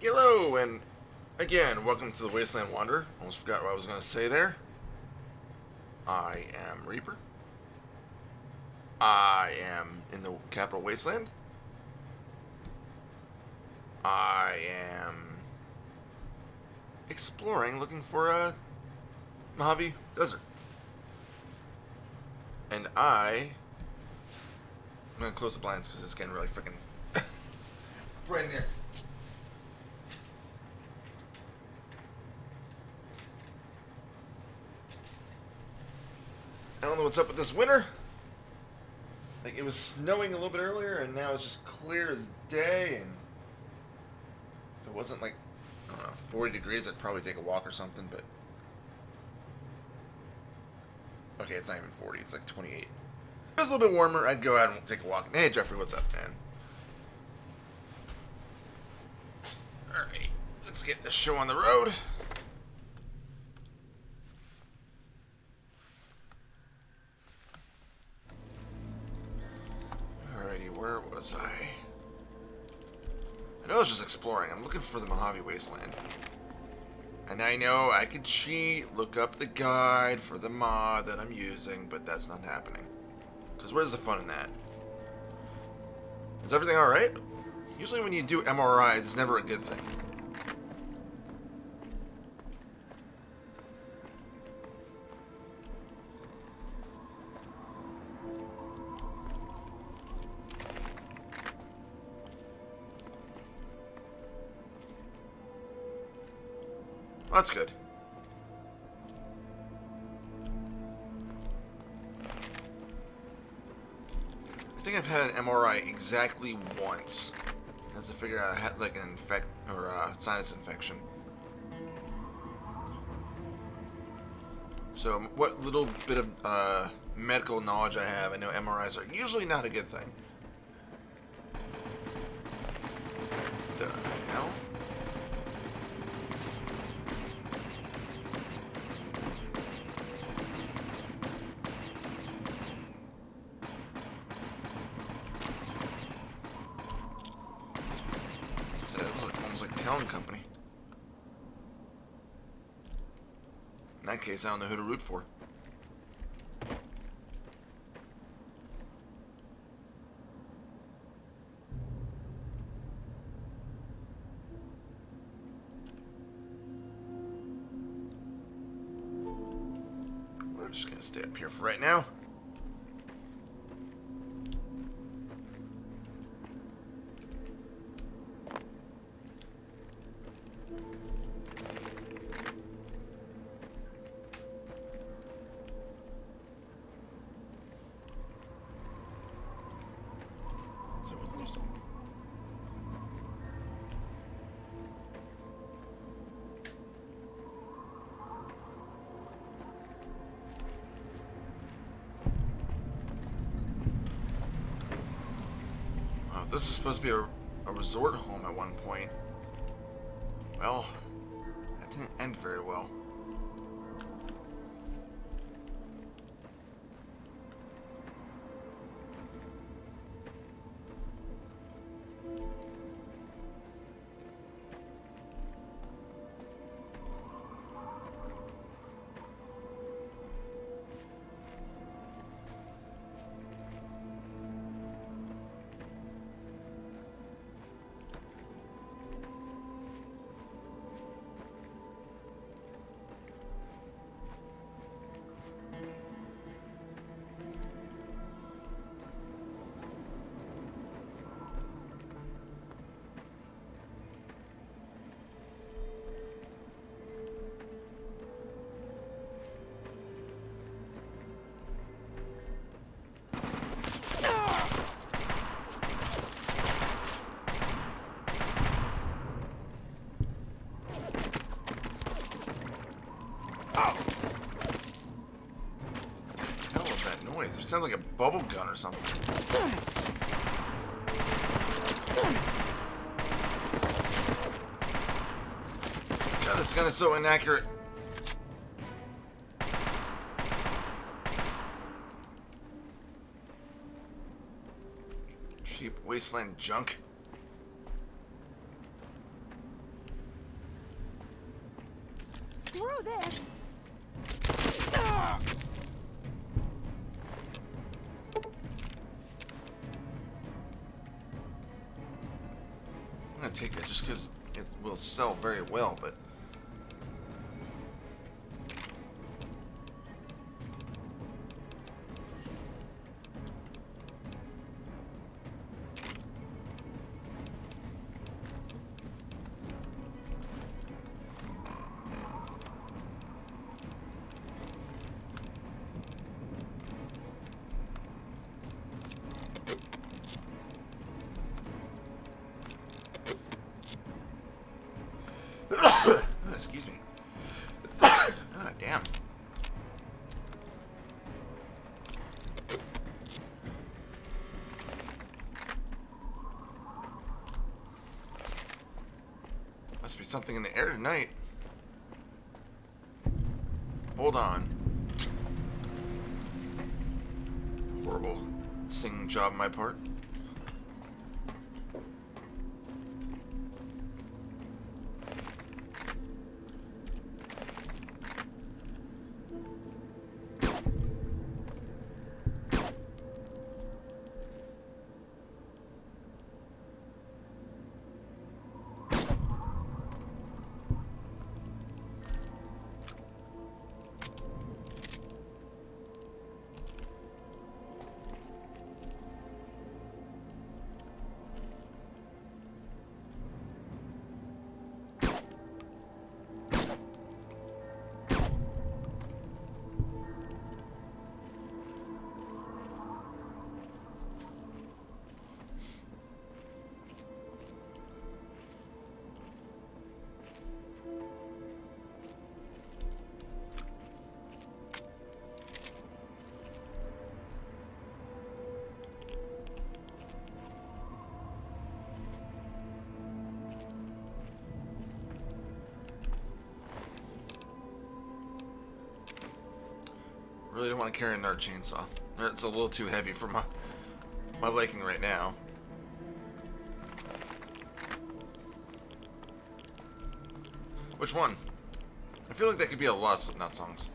Hello, and again, welcome to the Wasteland Wanderer. Almost forgot what I was going to say there. I am Reaper. I am in the Capital Wasteland. I am exploring, looking for a Mojave Desert. And I'm going to close the blinds because it's getting really freaking bright in here. I don't know what's up with this winter. Like, it was snowing a little bit earlier, and now it's just clear as day, and if it wasn't like, I don't know, 40 degrees, I'd probably take a walk or something, but okay, it's not even 40, it's like 28. If it was a little bit warmer, I'd go out and take a walk. Hey, Jeffrey, what's up, man? Alright, let's get this show on the road. Where was I? I know I was just exploring. I'm looking for the Mojave Wasteland. And I know I could cheat, look up the guide for the mod that I'm using, but that's not happening. Because where's the fun in that? Is everything alright? Usually when you do MRIs, it's never a good thing. Well, that's good. I think I've had an MRI exactly once. As to figure out I had like an sinus infection. So what little bit of medical knowledge I have, I know MRIs are usually not a good thing. The hell? Look, almost like Talon Company. In that case, I don't know who to root for. We're just gonna stay up here for right now. So let's do something. Oh, this is supposed to be a resort home at one point. Well, that didn't end very well. It sounds like a bubble gun or something. God, this gun is so inaccurate. Cheap wasteland junk. this. I'm gonna take that just because it will sell very well, but excuse me. Ah, damn. Must be something in the air tonight. Hold on. Horrible singing job on my part. Really don't want to carry another chainsaw. It's a little too heavy for my liking right now. Which one? I feel like that could be a lot of Slipknot songs.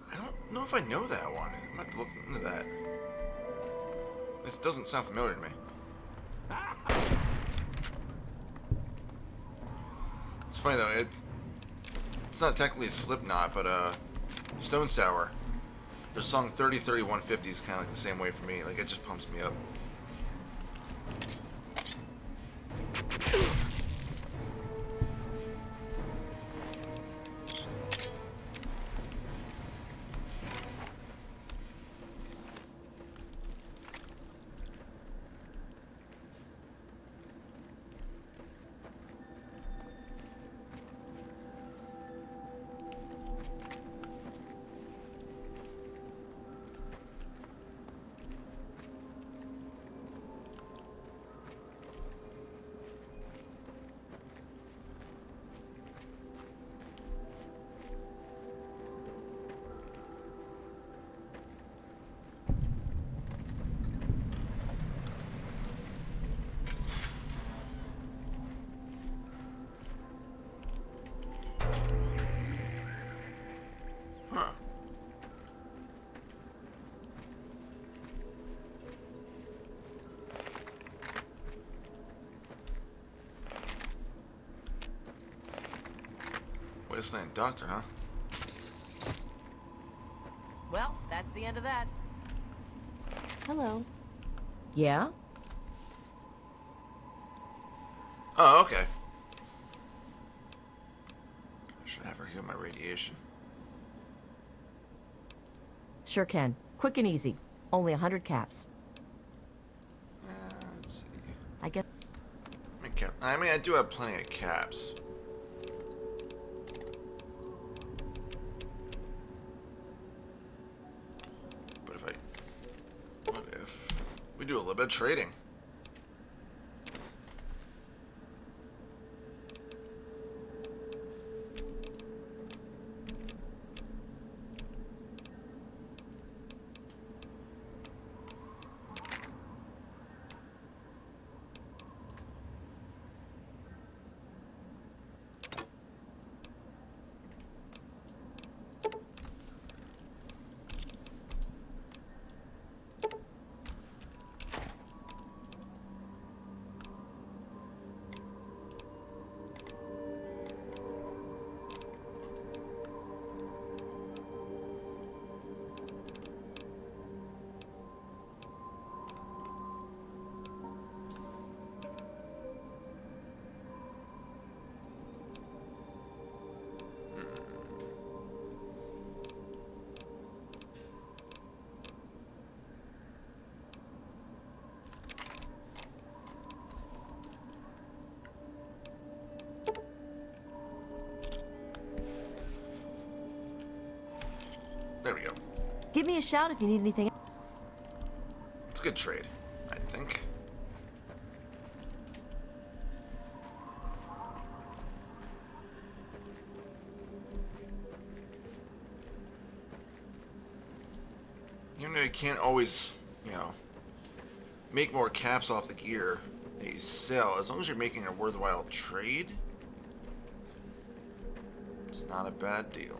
I don't know if I know that one. I'm gonna have to look into that. This doesn't sound familiar to me. It's funny though, it's not technically Slipknot, but Stone Sour. Their song 30-30-150 is kind of like the same way for me. Like, it just pumps me up. Wasteland Doctor, huh? Well, that's the end of that. Hello. Yeah? Oh, okay. I should have her heal my radiation. Sure can. Quick and easy. Only 100 caps. Let's see. I get. I mean, I do have plenty of caps. What if we do a little bit of trading? me a shout if you need anything. It's a good trade, I think. Even though you can't always, you know, make more caps off the gear that you sell, as long as you're making a worthwhile trade, it's not a bad deal.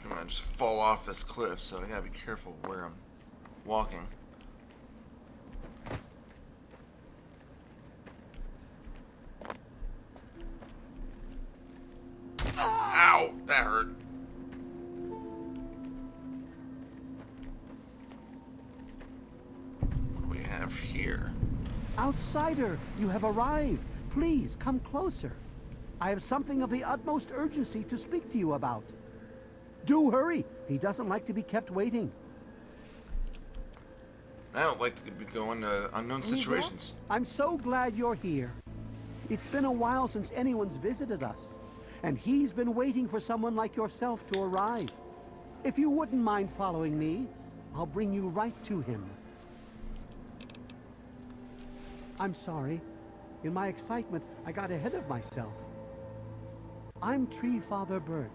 I'm gonna just fall off this cliff, so I gotta be careful where I'm walking. Ow! That hurt. What do we have here? Outsider, you have arrived. Please come closer. I have something of the utmost urgency to speak to you about. Do hurry. He doesn't like to be kept waiting. I don't like to be going to unknown situations. I'm so glad you're here. It's been a while since anyone's visited us, and he's been waiting for someone like yourself to arrive. If you wouldn't mind following me, I'll bring you right to him. I'm sorry. In my excitement, I got ahead of myself. I'm Tree Father Birch,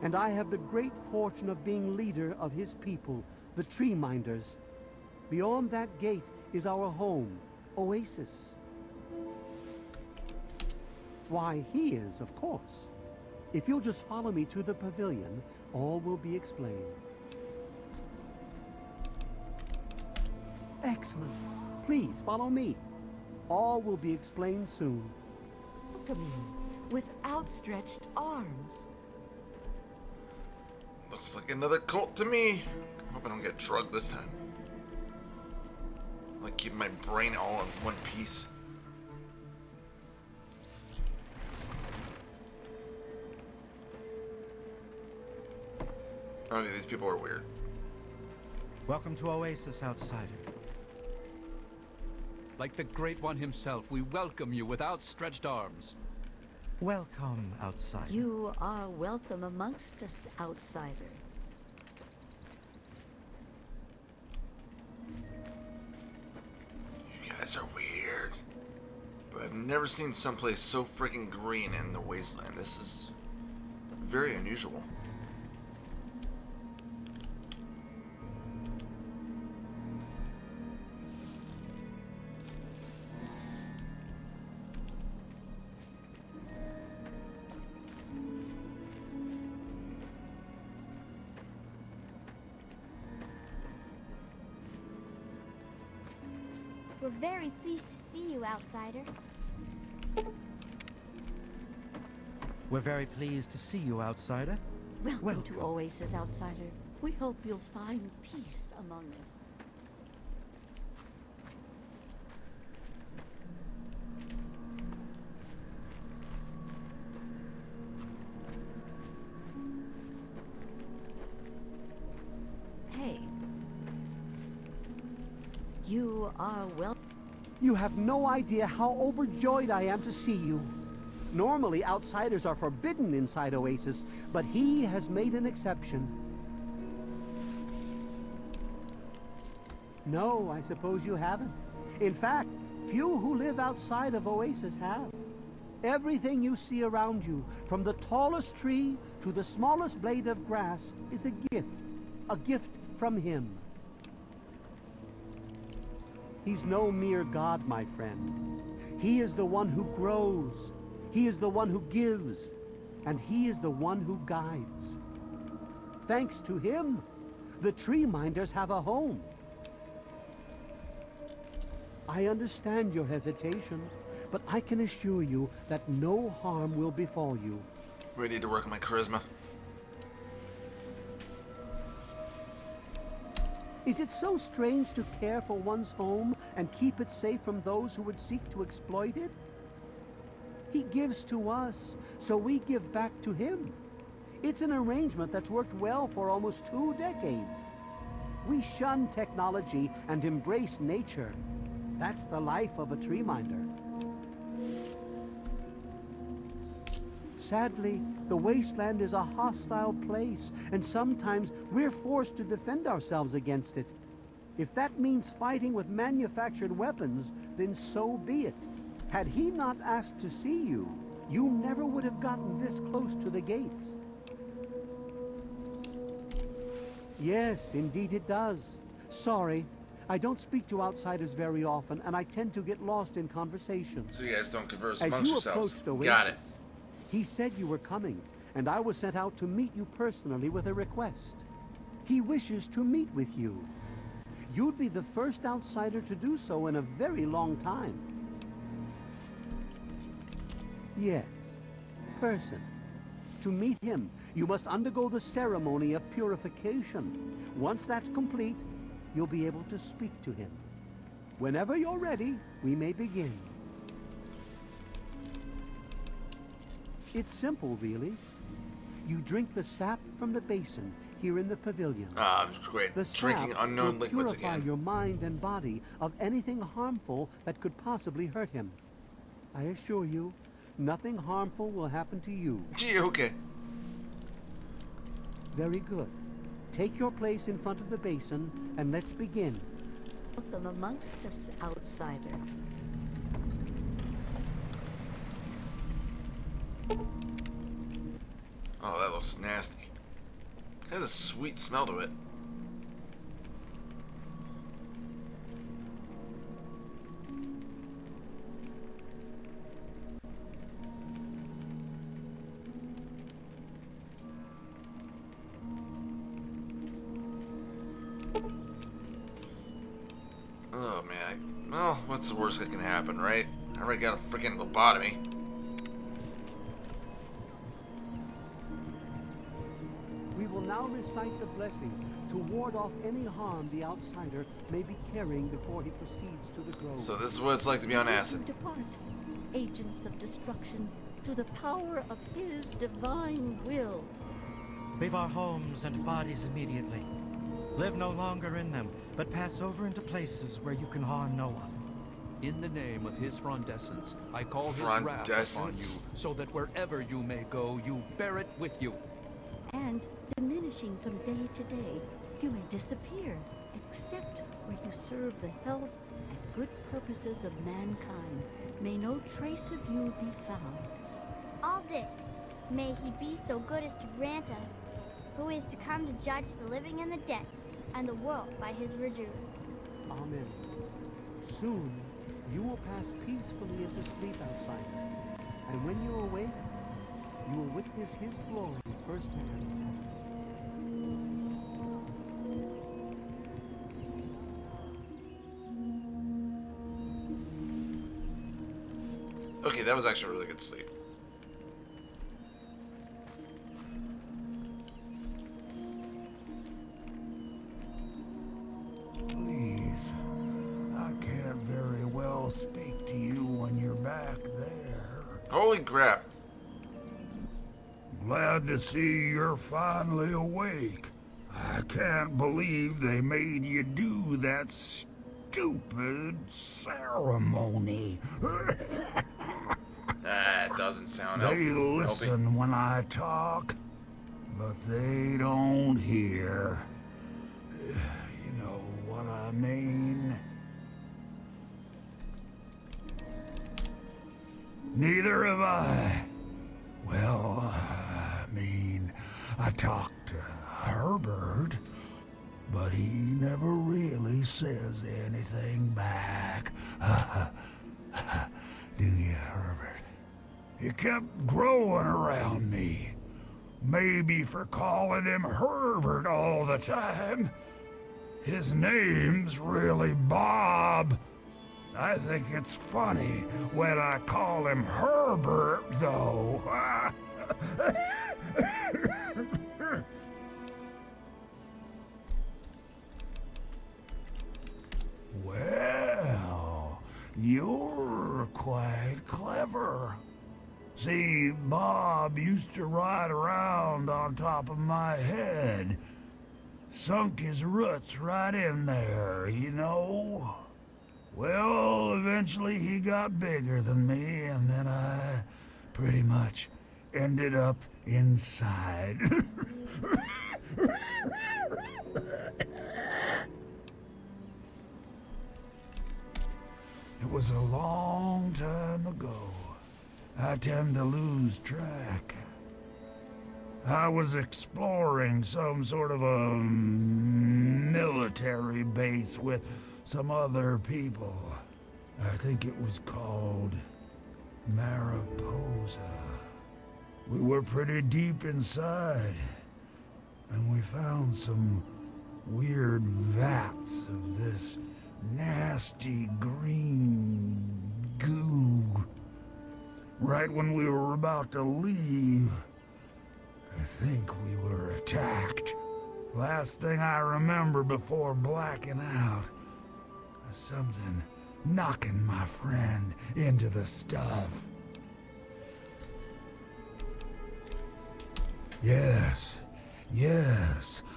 and I have the great fortune of being leader of his people, the Tree Minders. Beyond that gate is our home, Oasis. Why, he is, of course. If you'll just follow me to the pavilion, all will be explained. Excellent. Please follow me. All will be explained soon. Welcome in with outstretched arms. Looks like another cult to me. Hope I don't get drugged this time. I like keeping my brain all in one piece. Okay, these people are weird. Welcome to Oasis, outsider. Like the Great One himself, we welcome you with outstretched arms. Welcome, outsider. You are welcome amongst us, outsider. You guys are weird. But I've never seen someplace so freaking green in the wasteland. This is very unusual. We're very pleased to see you, outsider. We're very pleased to see you, outsider. Welcome to Oasis, outsider. We hope you'll find peace among us. Hey. You are welcome. You have no idea how overjoyed I am to see you. Normally, outsiders are forbidden inside Oasis, but he has made an exception. No, I suppose you haven't. In fact, few who live outside of Oasis have. Everything you see around you, from the tallest tree to the smallest blade of grass, is a gift from him. He's no mere god, my friend. He is the one who grows. He is the one who gives. And he is the one who guides. Thanks to him, the tree minders have a home. I understand your hesitation, but I can assure you that no harm will befall you. We need to work on my charisma. Is it so strange to care for one's home and keep it safe from those who would seek to exploit it? He gives to us, so we give back to him. It's an arrangement that's worked well for almost 2 decades. We shun technology and embrace nature. That's the life of a tree minder. Sadly, the wasteland is a hostile place, and sometimes we're forced to defend ourselves against it. If that means fighting with manufactured weapons, then so be it. Had he not asked to see you, you never would have gotten this close to the gates. Yes, indeed it does. Sorry, I don't speak to outsiders very often, and I tend to get lost in conversation. So you guys don't converse As amongst you yourselves. approached Oasis, Got it. he said you were coming, and I was sent out to meet you personally with a request. He wishes to meet with you. You'd be the first outsider to do so in a very long time. Yes, person. To meet him, you must undergo the ceremony of purification. Once that's complete, you'll be able to speak to him. Whenever you're ready, we may begin. It's simple, really. You drink the sap from the basin here in the pavilion. Ah, great. The Drinking sap unknown will liquids purify again. your mind and body of anything harmful that could possibly hurt him. I assure you, nothing harmful will happen to you. Gee, okay. Very good. Take your place in front of the basin, and let's begin. Welcome amongst us, outsider. Oh, that looks nasty. It has a sweet smell to it. Oh man, well, what's the worst that can happen, right? I already got a freaking lobotomy. We will now recite the blessing to ward off any harm the outsider may be carrying before he proceeds to the grove. So this is what it's like to be on acid. Depart, agents of destruction, through the power of his divine will. Leave our homes and bodies immediately. Live no longer in them, but pass over into places where you can harm no one. In the name of his frondescence, I call his wrath upon you, Frondescence? so that wherever you may go, you bear it with you. And diminishing from day to day, you may disappear, except where you serve the health and good purposes of mankind. May no trace of you be found. All this, may he be so good as to grant us, who is to come to judge the living and the dead, and the world by his redoom. Amen. Soon, you will pass peacefully into sleep, outsider. And when you awake, you will witness his glory firsthand. Okay, that was actually a really good sleep. Please, I can't very well speak to you when you're back there. Holy crap. Glad to see you're finally awake. I can't believe they made you do that stupid ceremony. That doesn't sound They healthy. listen when I talk, but they don't hear. You know what I mean? Neither have I. Well, I mean, I talked to Herbert. but he never really says anything back. Do you, Herbert? He kept growing around me. Maybe for calling him Herbert all the time. His name's really Bob. I think it's funny when I call him Herbert, though. Well, you're quite clever. See, Bob used to ride around on top of my head. Sunk his roots right in there, you know? Well, eventually he got bigger than me, and then I pretty much ended up inside. It was a long time ago. I tend to lose track. I was exploring some sort of a military base with some other people. I think it was called Mariposa. We were pretty deep inside, and we found some weird vats of this nasty green goo. Right when we were about to leave, I think we were attacked. Last thing I remember before blacking out was something knocking my friend into the stuff. Yes,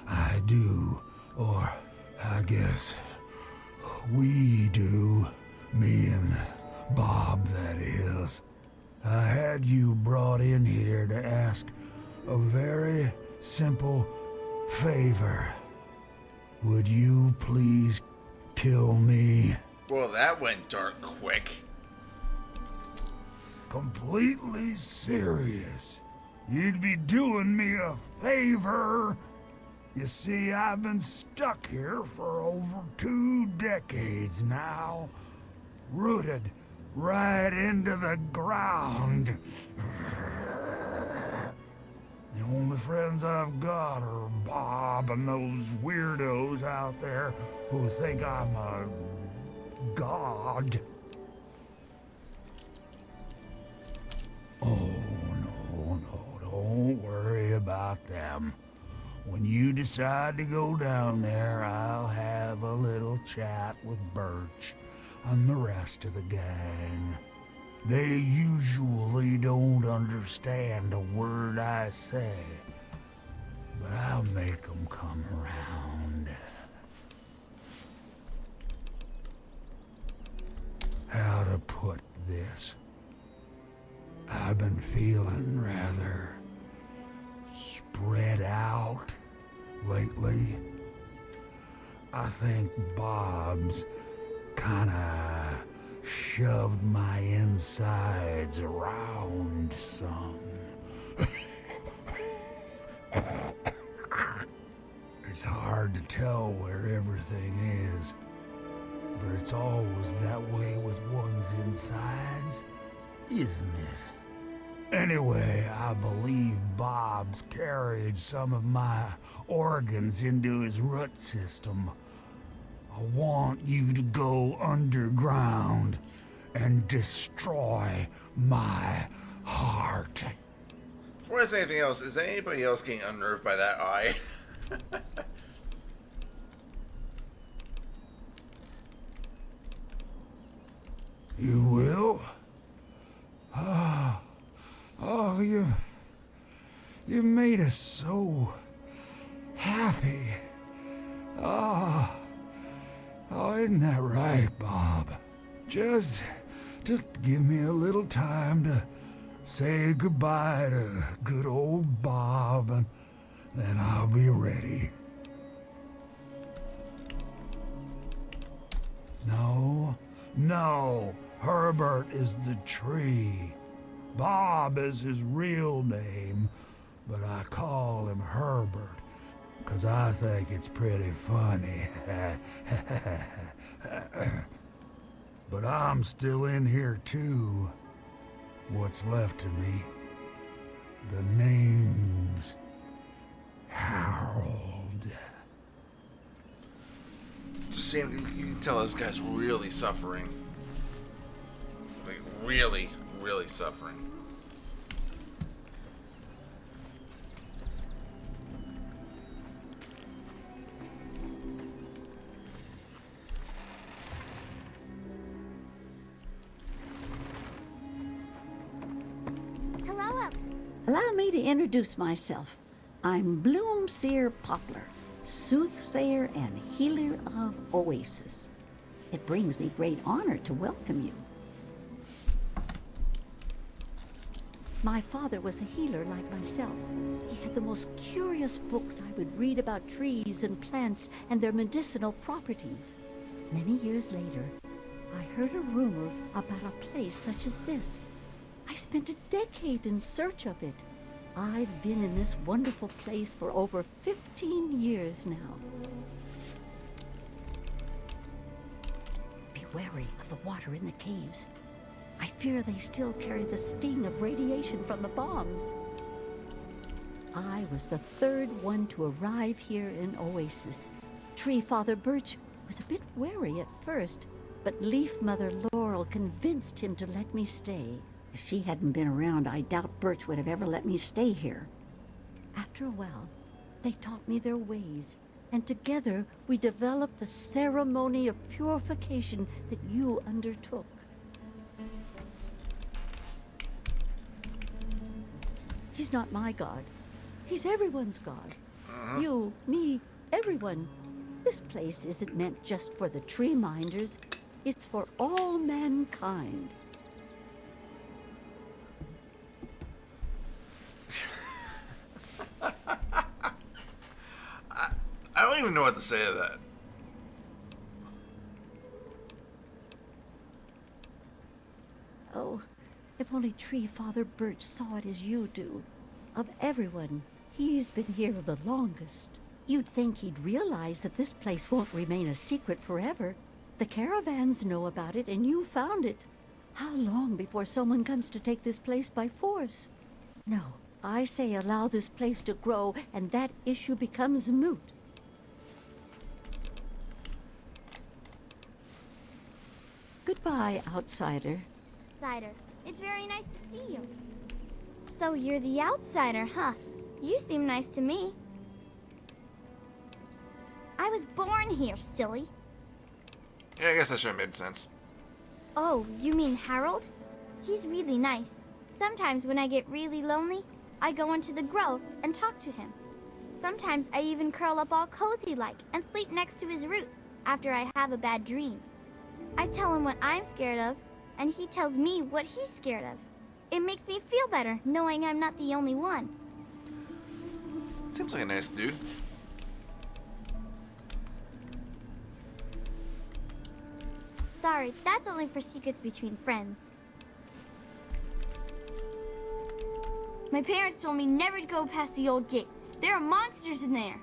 I do. Or, I guess, we do. Me and Bob, that is. I had you brought in here to ask a very simple favor. Would you please kill me? Well, that went dark quick. Completely serious. You'd be doing me a favor. You see, I've been stuck here for over 2 decades now. Rooted right into the ground. The only friends I've got are Bob and those weirdos out there who think I'm a god. Oh, no, don't worry about them. When you decide to go down there, I'll have a little chat with Birch and the rest of the gang. They usually don't understand a word I say, but I'll make them come around. How to put this? I've been feeling rather spread out lately. I think Bob's kinda shoved my insides around some. It's hard to tell where everything is, but it's always that way with one's insides, isn't it? Anyway, I believe Bob's carried some of my organs into his root system. I want you to go underground and destroy my heart. Before I say anything else, is anybody else getting unnerved by that eye? You will? Oh, you made us so happy. Oh, isn't that right, Bob? Just give me a little time to say goodbye to good old Bob, and then I'll be ready. No, Herbert is the tree. Bob is his real name, but I call him Herbert. 'cause I think it's pretty funny. But I'm still in here too. What's left of me? The name's Harold. It's a shame. You can tell this guy's really suffering. Like, really, really suffering. Allow me to introduce myself. I'm Bloomseer Poplar, soothsayer and healer of Oasis. It brings me great honor to welcome you. My father was a healer like myself. He had the most curious books I would read about trees and plants and their medicinal properties. Many years later, I heard a rumor about a place such as this. I spent a decade in search of it. I've been in this wonderful place for over 15 years now. Be wary of the water in the caves. I fear they still carry the sting of radiation from the bombs. I was the third one to arrive here in Oasis. Tree Father Birch was a bit wary at first, but Leaf Mother Laurel convinced him to let me stay. If she hadn't been around, I doubt Birch would have ever let me stay here. After a while, they taught me their ways, and together we developed the ceremony of purification that you undertook. He's not my god. He's everyone's god. You, me, everyone. This place isn't meant just for the tree minders. It's for all mankind. I don't even know what to say to that. Oh, if only Tree Father Birch saw it as you do. Of everyone, he's been here the longest. You'd think he'd realize that this place won't remain a secret forever. The caravans know about it, and you found it. How long before someone comes to take this place by force? No, I say allow this place to grow, and that issue becomes moot. Goodbye, outsider. Outsider, it's very nice to see you. So you're the outsider, huh? You seem nice to me. I was born here, silly. Yeah, I guess that should have made sense. Oh, you mean Harold? He's really nice. Sometimes when I get really lonely, I go into the grove and talk to him. Sometimes I even curl up all cozy-like and sleep next to his root after I have a bad dream. I tell him what I'm scared of, and he tells me what he's scared of. It makes me feel better knowing I'm not the only one. Seems like a nice dude. Sorry, that's only for secrets between friends. My parents told me never to go past the old gate. There are monsters in there.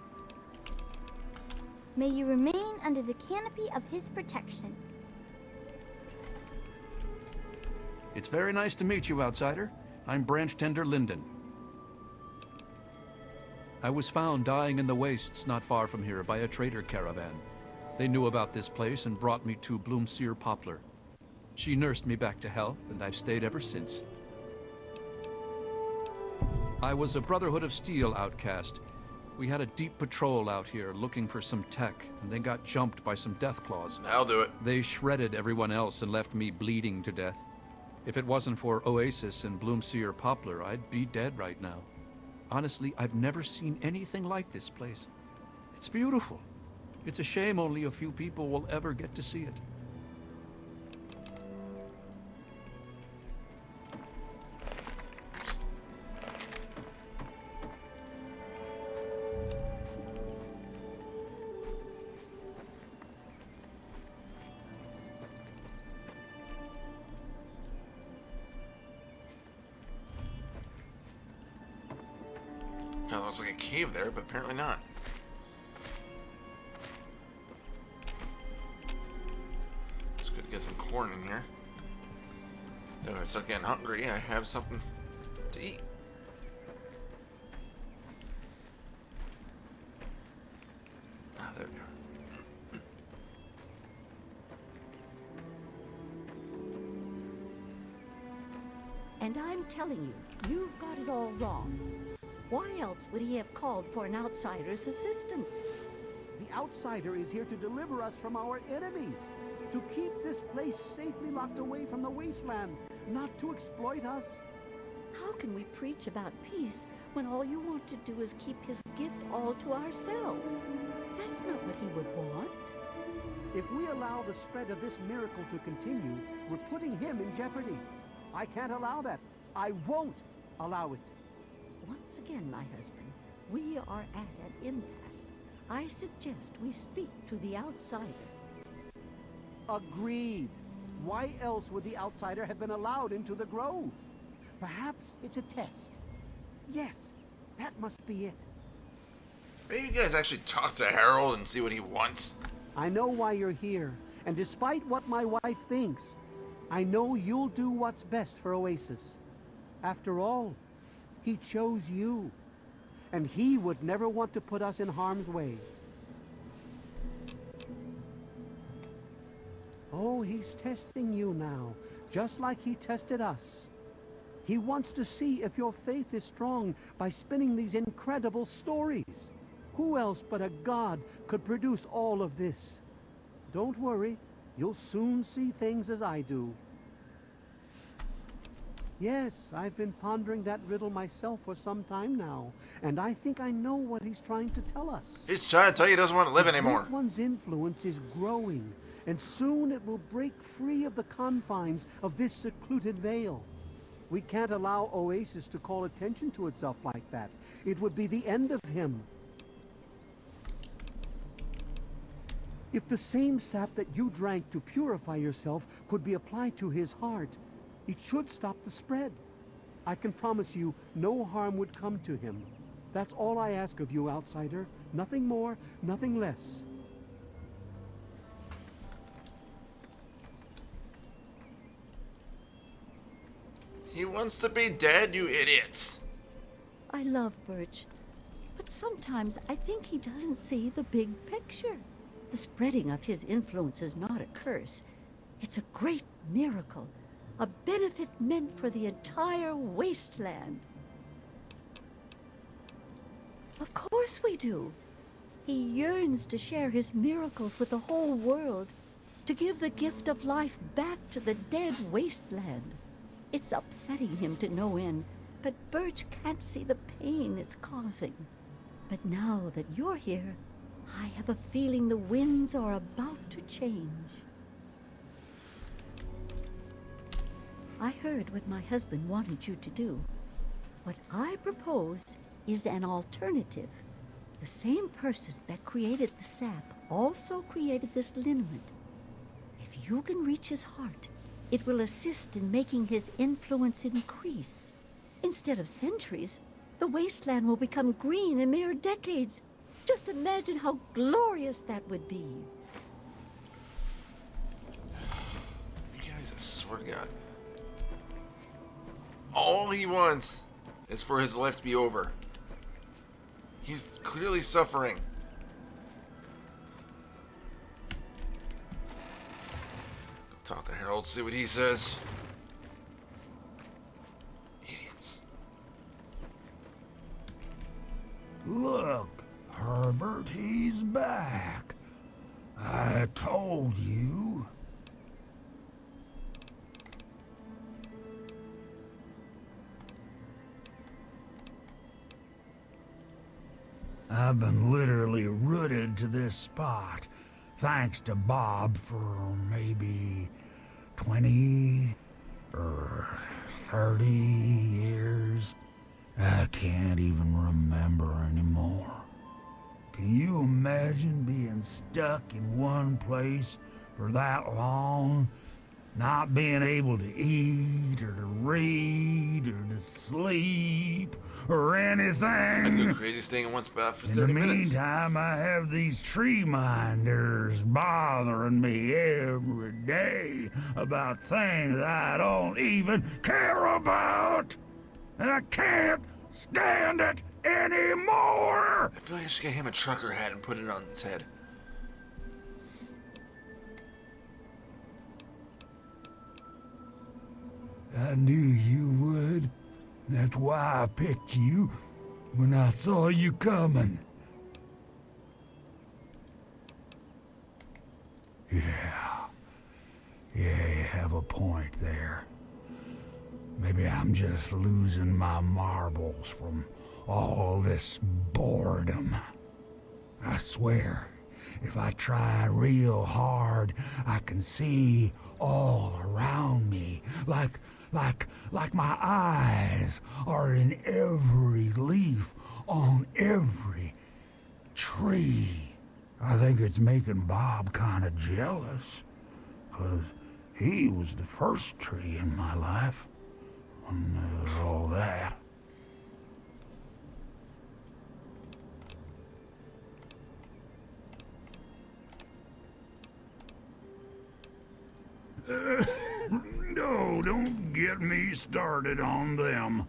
May you remain under the canopy of his protection. It's very nice to meet you, outsider. I'm Branch Tender Linden. I was found dying in the wastes not far from here by a trader caravan. They knew about this place and brought me to Bloomseer Poplar. She nursed me back to health, and I've stayed ever since. I was a Brotherhood of Steel outcast. We had a deep patrol out here looking for some tech, and they got jumped by some Deathclaws. I'll do it. They shredded everyone else and left me bleeding to death. If it wasn't for Oasis and Bloomseer Poplar, I'd be dead right now. Honestly, I've never seen anything like this place. It's beautiful. It's a shame only a few people will ever get to see it. Kind of looks like a cave there, but apparently not. get some corn in here. If I start getting hungry, I have something to eat. Ah, there we are. And I'm telling you, you've got it all wrong. Why else would he have called for an outsider's assistance? The outsider is here to deliver us from our enemies, to keep this place safely locked away from the wasteland, not to exploit us. How can we preach about peace when all you want to do is keep his gift all to ourselves? That's not what he would want. If we allow the spread of this miracle to continue, we're putting him in jeopardy. I can't allow that. I won't allow it. Once again, my husband, we are at an impasse. I suggest we speak to the outsider. Agreed. Why else would the outsider have been allowed into the grove? Perhaps it's a test. Yes, that must be it. Maybe you guys actually talk to Harold and see what he wants. I know why you're here, and despite what my wife thinks, I know you'll do what's best for Oasis. After all, he chose you, and he would never want to put us in harm's way. Oh, he's testing you now, just like he tested us. He wants to see if your faith is strong by spinning these incredible stories. Who else but a god could produce all of this? Don't worry, you'll soon see things as I do. Yes, I've been pondering that riddle myself for some time now, and I think I know what he's trying to tell us. He's trying to tell you he doesn't want to live The anymore. Great One's influence is growing, and soon it will break free of the confines of this secluded vale. We can't allow Oasis to call attention to itself like that. It would be the end of him. If the same sap that you drank to purify yourself could be applied to his heart, it should stop the spread. I can promise you no harm would come to him. That's all I ask of you, outsider. Nothing more, nothing less. He wants to be dead, you idiots. I love Birch, but sometimes I think he doesn't see the big picture. The spreading of his influence is not a curse. It's a great miracle, a benefit meant for the entire wasteland. Of course we do. He yearns to share his miracles with the whole world, to give the gift of life back to the dead wasteland. It's upsetting him to no end, but Birch can't see the pain it's causing. But now that you're here, I have a feeling the winds are about to change. I heard what my husband wanted you to do. What I propose is an alternative. The same person that created the sap also created this liniment. If you can reach his heart, it will assist in making his influence increase. Instead of centuries, the wasteland will become green in mere decades. Just imagine how glorious that would be. You guys, I swear to God. All he wants is for his life to be over. He's clearly suffering. Talk to Harold, see what he says. Idiots. Look, Herbert, he's back. I told you. I've been literally rooted to this spot, thanks to Bob, for maybe 20 or 30 years. I can't even remember anymore. Can you imagine being stuck in one place for that long Not being able to eat, or to read, or to sleep, or anything. I'd go crazy staying in one spot for 30 In the minutes. meantime, I have these tree minders bothering me every day about things I don't even care about. And I can't stand it anymore. I feel like I should get him a trucker hat and put it on his head. I knew you would. That's why I picked you when I saw you coming. Yeah, you have a point there. Maybe I'm just losing my marbles from all this boredom. I swear, if I try real hard, I can see all around me, like my eyes are in every leaf on every tree. I think it's making Bob kind of jealous, 'cause he was the first tree in my life, and all that. No, don't get me started on them.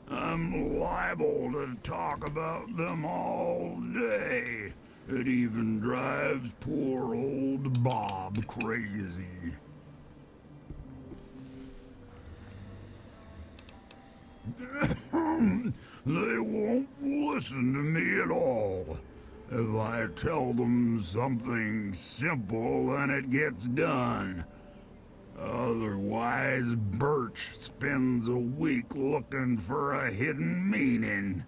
I'm liable to talk about them all day. It even drives poor old Bob crazy. They won't listen to me at all. If I tell them something simple, then it gets done. Otherwise, Birch spends a week looking for a hidden meaning.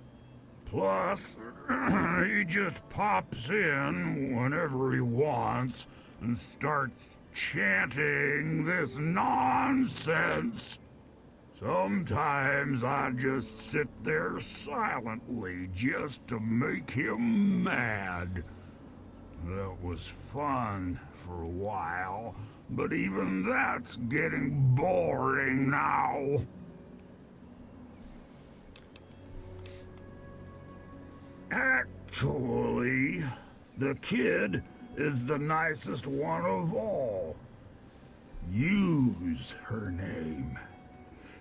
Plus, he just pops in whenever he wants and starts chanting this nonsense. Sometimes I just sit there silently just to make him mad. That was fun for a while, but even that's getting boring now. Actually, the kid is the nicest one of all. Use her name.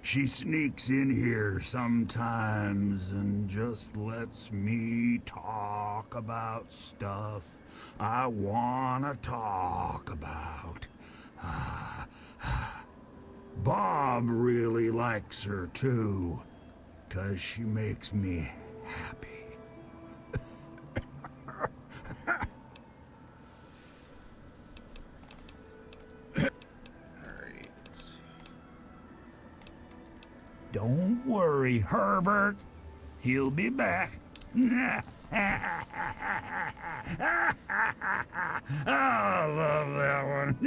She sneaks in here sometimes and just lets me talk about stuff I wanna talk about. Bob really likes her too, 'cause she makes me happy. Don't worry, Herbert. He'll be back. Oh, I love that one.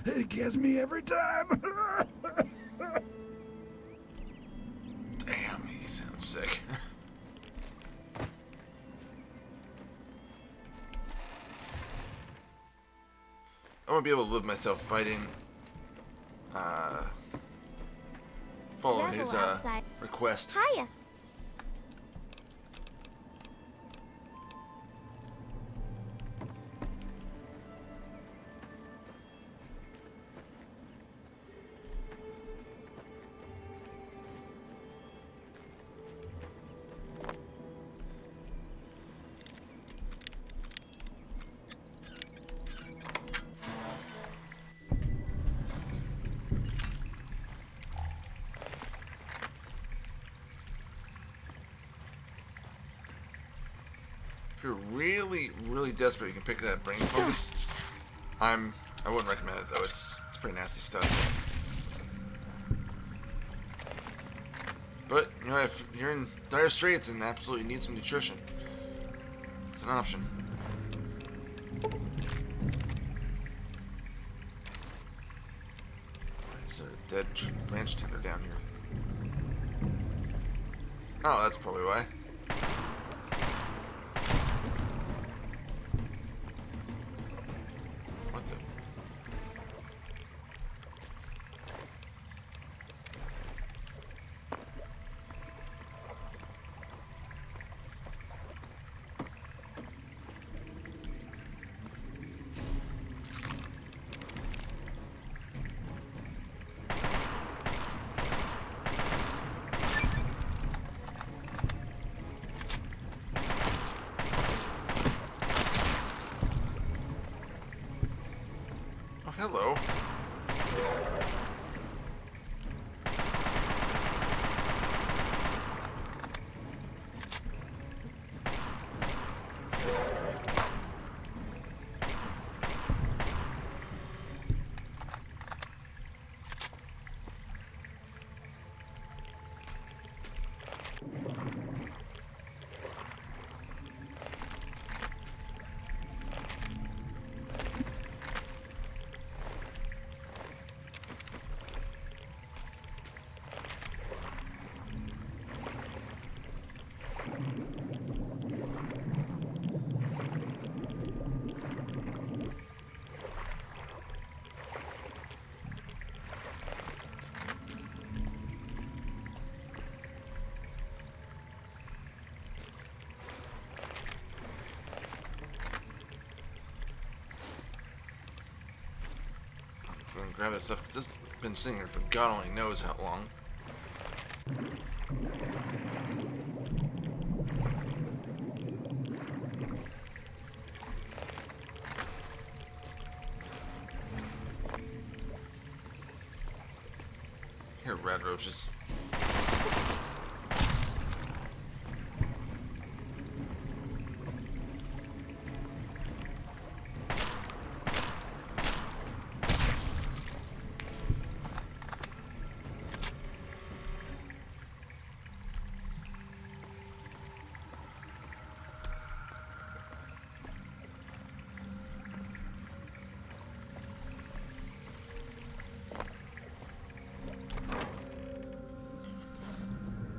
It gets me every time. Damn, he sounds sick. I won't be able to live myself fighting. Follow Level his outside. request. Hiya. If you're really, really desperate, you can pick that brain focus. I wouldn't recommend it though. It's pretty nasty stuff. But you know, if you're in dire straits and absolutely need some nutrition, it's an option. Is there a dead branch tender down here? Oh, that's probably why. hello. I'm gonna grab that stuff because it's been sitting here for God only knows how long. Here, red roaches.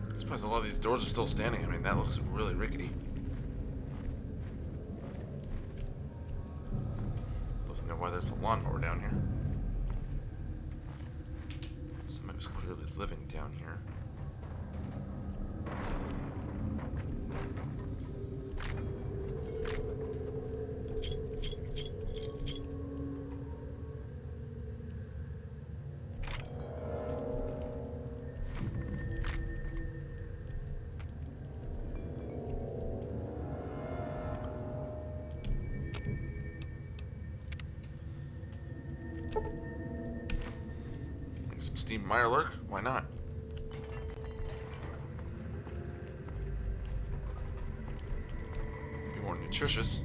I'm surprised a lot of these doors are still standing. I mean, that looks really rickety. Doesn't know why there's a lawnmower down here. Somebody was clearly living down here. Some steamed Mirelurk? Why not? Be more nutritious.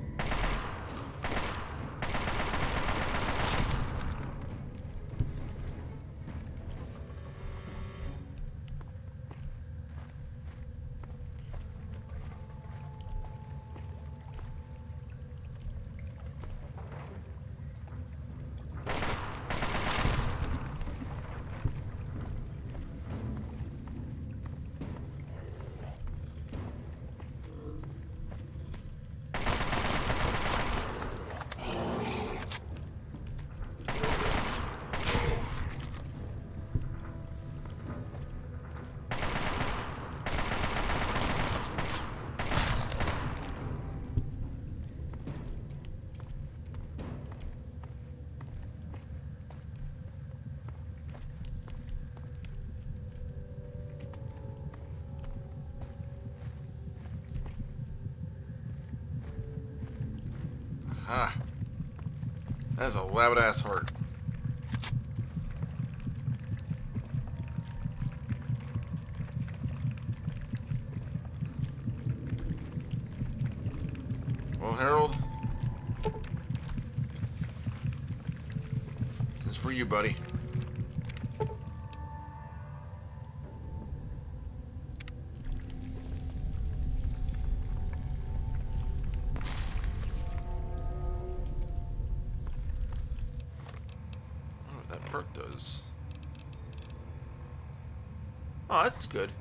Ah, that is a loud ass heart. Well, Harold, this is for you, buddy. Perk does. Oh, that's good.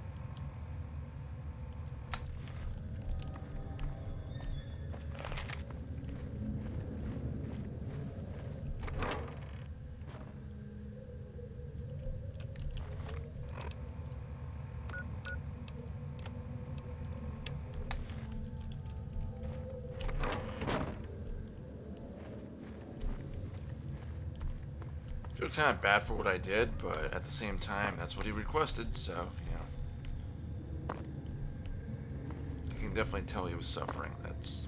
I feel kind of bad for what I did, but at the same time, that's what he requested, so, you know. You can definitely tell he was suffering. It's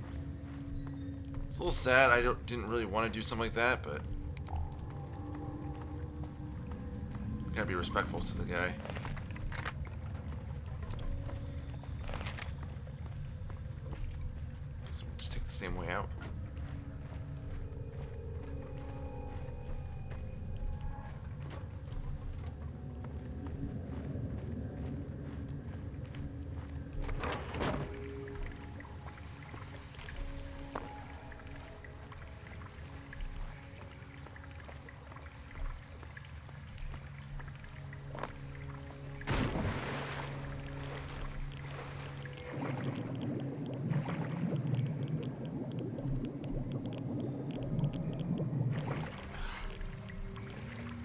a little sad. I didn't really want to do something like that, but Gotta be respectful to the guy. So we'll just take the same way out.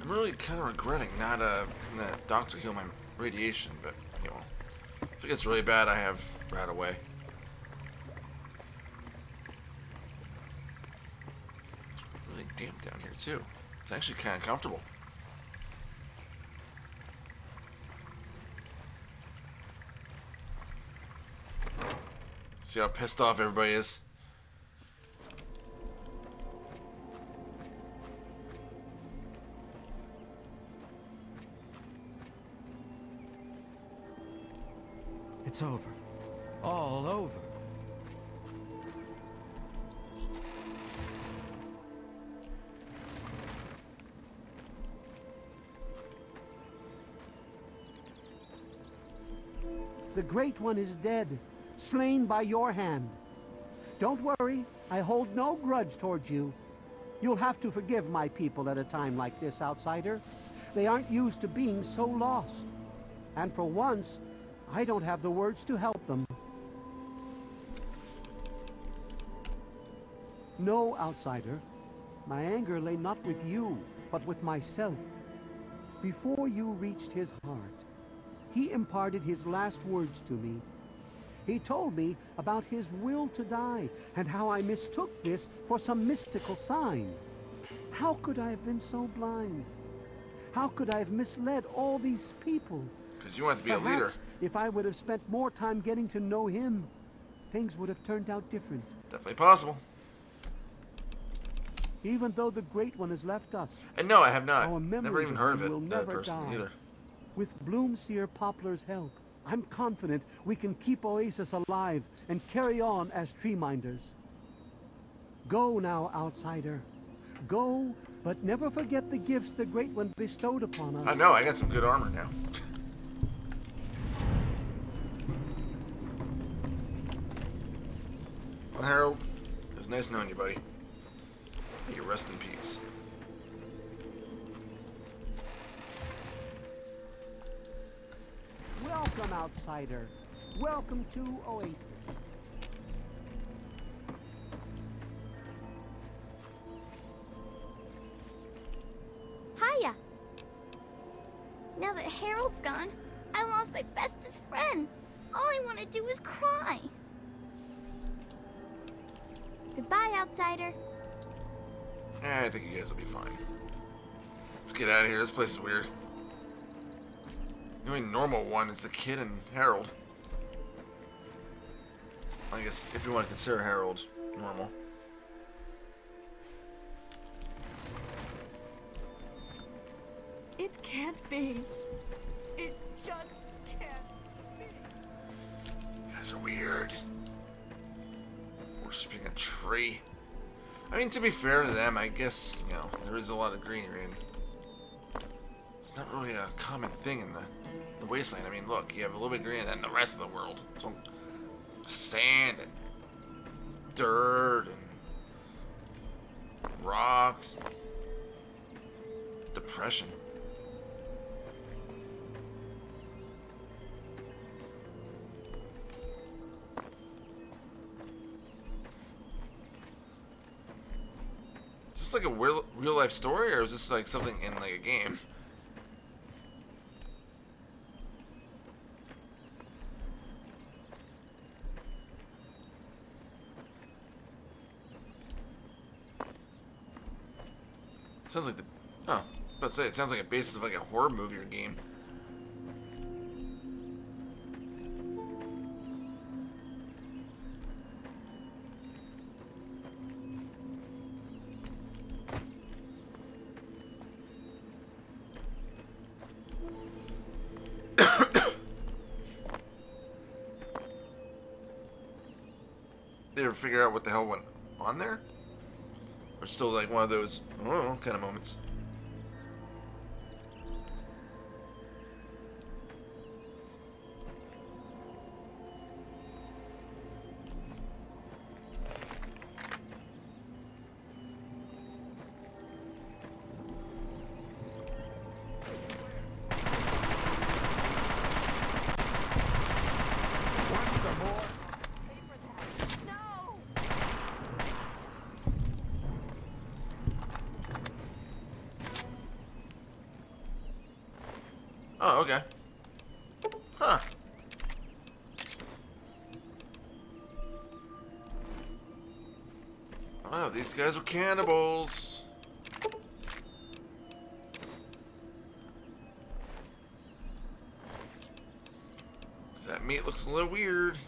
I'm really kind of regretting not having that doctor heal my radiation, but, you know, if it gets really bad, I have right away. It's really damp down here, too. It's actually kind of comfortable. See how pissed off everybody is? It's over. All over. The Great One is dead, slain by your hand. Don't worry, I hold no grudge towards you. You'll have to forgive my people at a time like this, outsider. They aren't used to being so lost. And for once, I don't have the words to help them. No, outsider. My anger lay not with you, but with myself. Before you reached his heart, he imparted his last words to me. He told me about his will to die, and how I mistook this for some mystical sign. How could I have been so blind? How could I have misled all these people? Because you want to be Perhaps, a leader. if I would have spent more time getting to know him, things would have turned out different. Definitely possible. Even though the Great One has left us, And no, I have not. our memories Never even heard of him will it, that never person die. either. With Bloomseer Poplar's help, I'm confident we can keep Oasis alive and carry on as tree minders. Go now, outsider. Go, but never forget the gifts the Great One bestowed upon us. I know, I got some good armor now. Well, Harold, it was nice knowing you, buddy. May you rest in peace. Welcome, outsider. Welcome to Oasis. Hiya. Now that Harold's gone, I lost my bestest friend. All I want to do is cry. Goodbye, outsider. I think you guys will be fine. Let's get out of here. This place is weird. The only normal one is the kid and Harold. I guess if you want to consider Harold normal. It can't be. It just can't be. You guys are weird. Worshipping a tree. I mean, to be fair to them, I guess, you know, there is a lot of greenery and it's not really a common thing in the wasteland. I mean, look, you have a little bit greener than the rest of the world. So, sand and dirt and rocks, depression. Is this like a real life story, or is this like something in like a game? Sounds like the... Oh, I was about to say, it sounds like a basis of like a horror movie or game. figure out what the hell went on there? Or still like one of those, oh, kind of moments. Oh, okay. Huh. Wow, these guys were cannibals. That meat looks a little weird.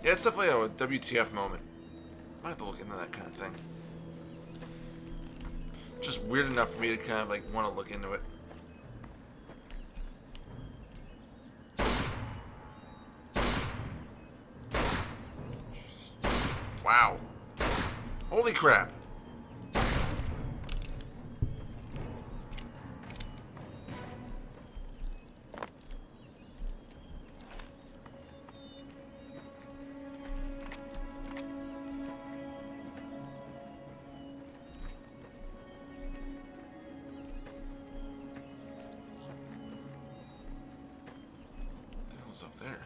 Yeah, it's definitely a WTF moment. I might have to look into that kind of thing. Just weird enough for me to kind of like want to look into it. Wow. Holy crap. Up there.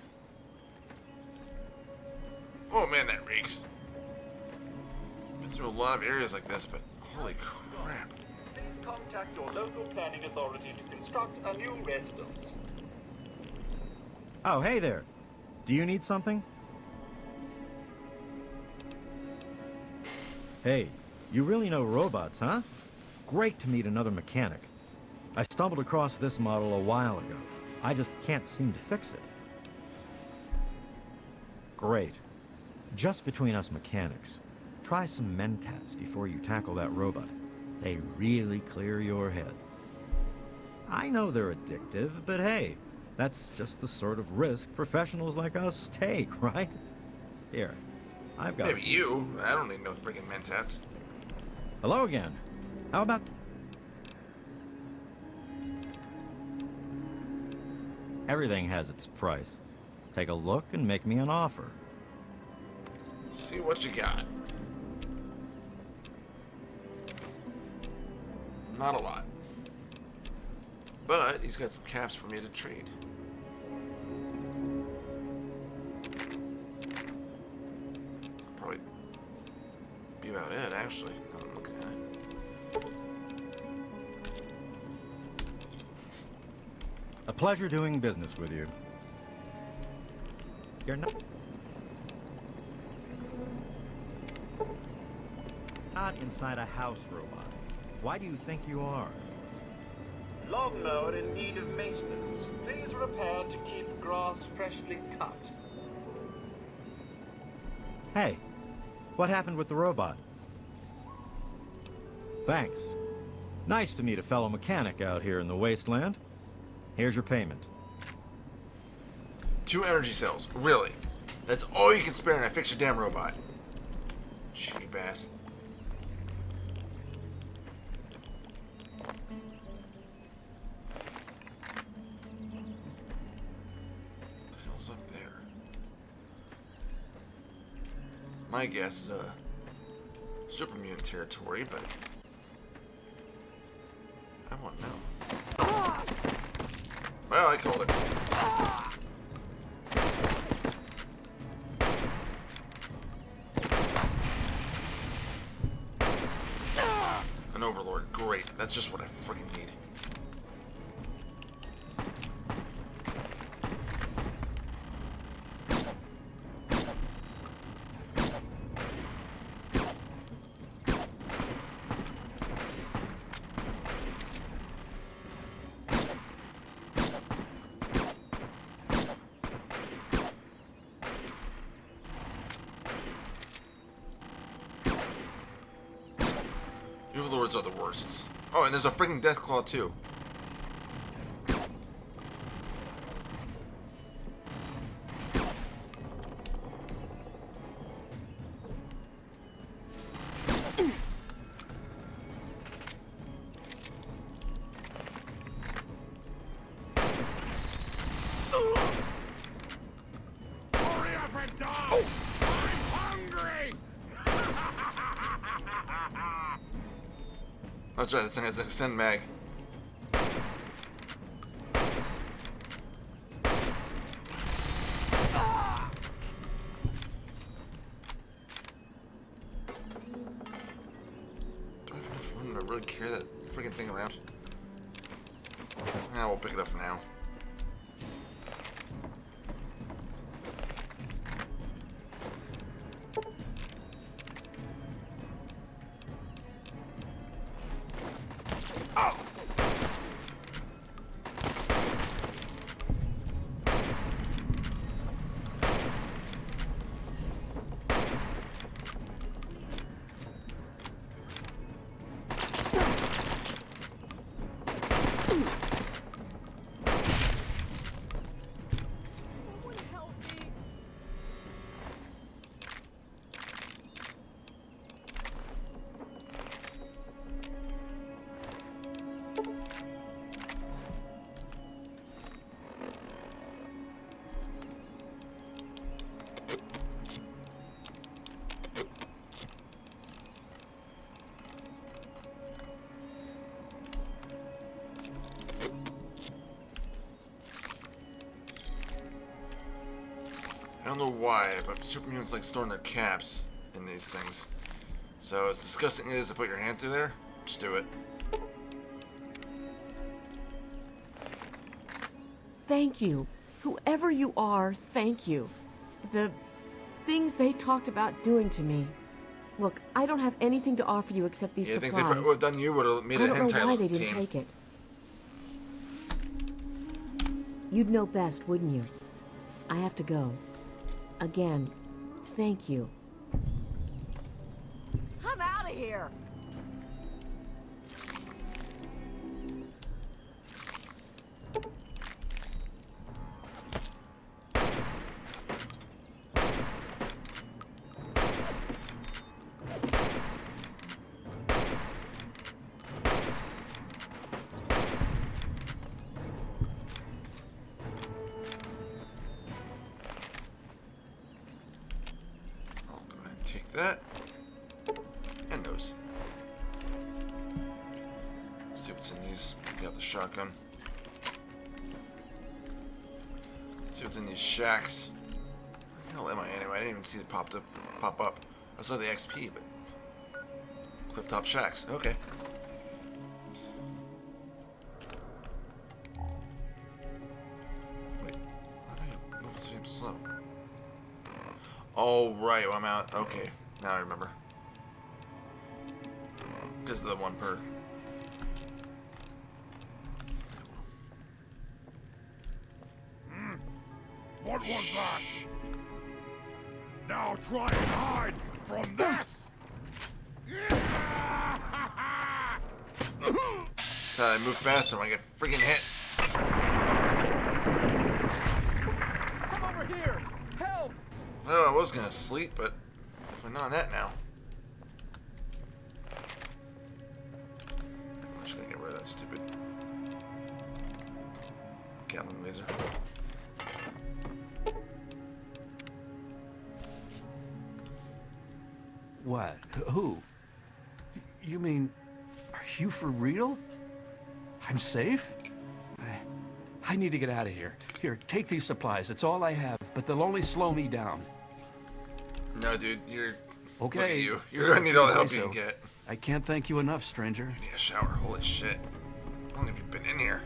Oh man, that reeks. Been through a lot of areas like this, but holy crap. Please contact your local planning authority to construct a new residence. Oh, hey there. Do you need something? Hey, you really know robots, huh? Great to meet another mechanic. I stumbled across this model a while ago. I just can't seem to fix it. Great. Just between us mechanics, try some mentats before you tackle that robot. They really clear your head. I know they're addictive, but hey, that's just the sort of risk professionals like us take, right? Here, I've got... Maybe you. I don't need no freaking mentats. Hello again. How about... Everything has its price. Take a look and make me an offer. Let's see what you got. Not a lot. But he's got some caps for me to trade. Probably be about it, actually, now that I'm looking at it. A pleasure doing business with you. You're not inside a house robot. Why do you think you are? Lawnmower in need of maintenance. Please repair to keep grass freshly cut. Hey, what happened with the robot? Thanks. Nice to meet a fellow mechanic out here in the Wasteland. Here's your payment. 2 energy cells. Really? That's all you can spare and I fix your damn robot. Cheap ass. What the hell's up there? My guess is super mutant territory, but I want to know. Well, I called it. An overlord. Great. That's just what I freaking need. Overlords are the worst. Oh, and there's a freaking Deathclaw too. Hurry up and die! I'm hungry! That's right, this thing has an extend mag. Do I have enough room to really carry that freaking thing around? Yeah, we'll pick it up for now. I don't know why, but supermutants like storing their caps in these things. So as disgusting it is to put your hand through there, just do it. Thank you. Whoever you are, thank you. The things they talked about doing to me. Look, I don't have anything to offer you except these supplies. Things they would have done you would have made I a don't know why hentai they didn't team. take it. You'd know best, wouldn't you? I have to go. Again, thank you. I'm out of here. Take that. And those. See what's in these. Get out the shotgun. See what's in these shacks. Where the hell am I anyway? I didn't even see it pop up. I saw the XP, but clifftop shacks. Okay. Wait, why am I moving so damn slow? Oh, right, well, I'm out. Okay, now I remember. Because of the one perk. What was that? Now try and hide from this! That's how I move faster when I get freaking hit. Come over here! Help! Oh, I was gonna sleep, but definitely not on that now. I'm just gonna get rid of that stupid Gatling laser. What? Who? You mean, are you for real? I'm safe? I need to get out of here. Here, take these supplies. It's all I have, but they'll only slow me down. No, dude, you're... Okay. Look at you. You're gonna need all the help you can get. I can't thank you enough, stranger. You need a shower. Holy shit. How long have you been in here?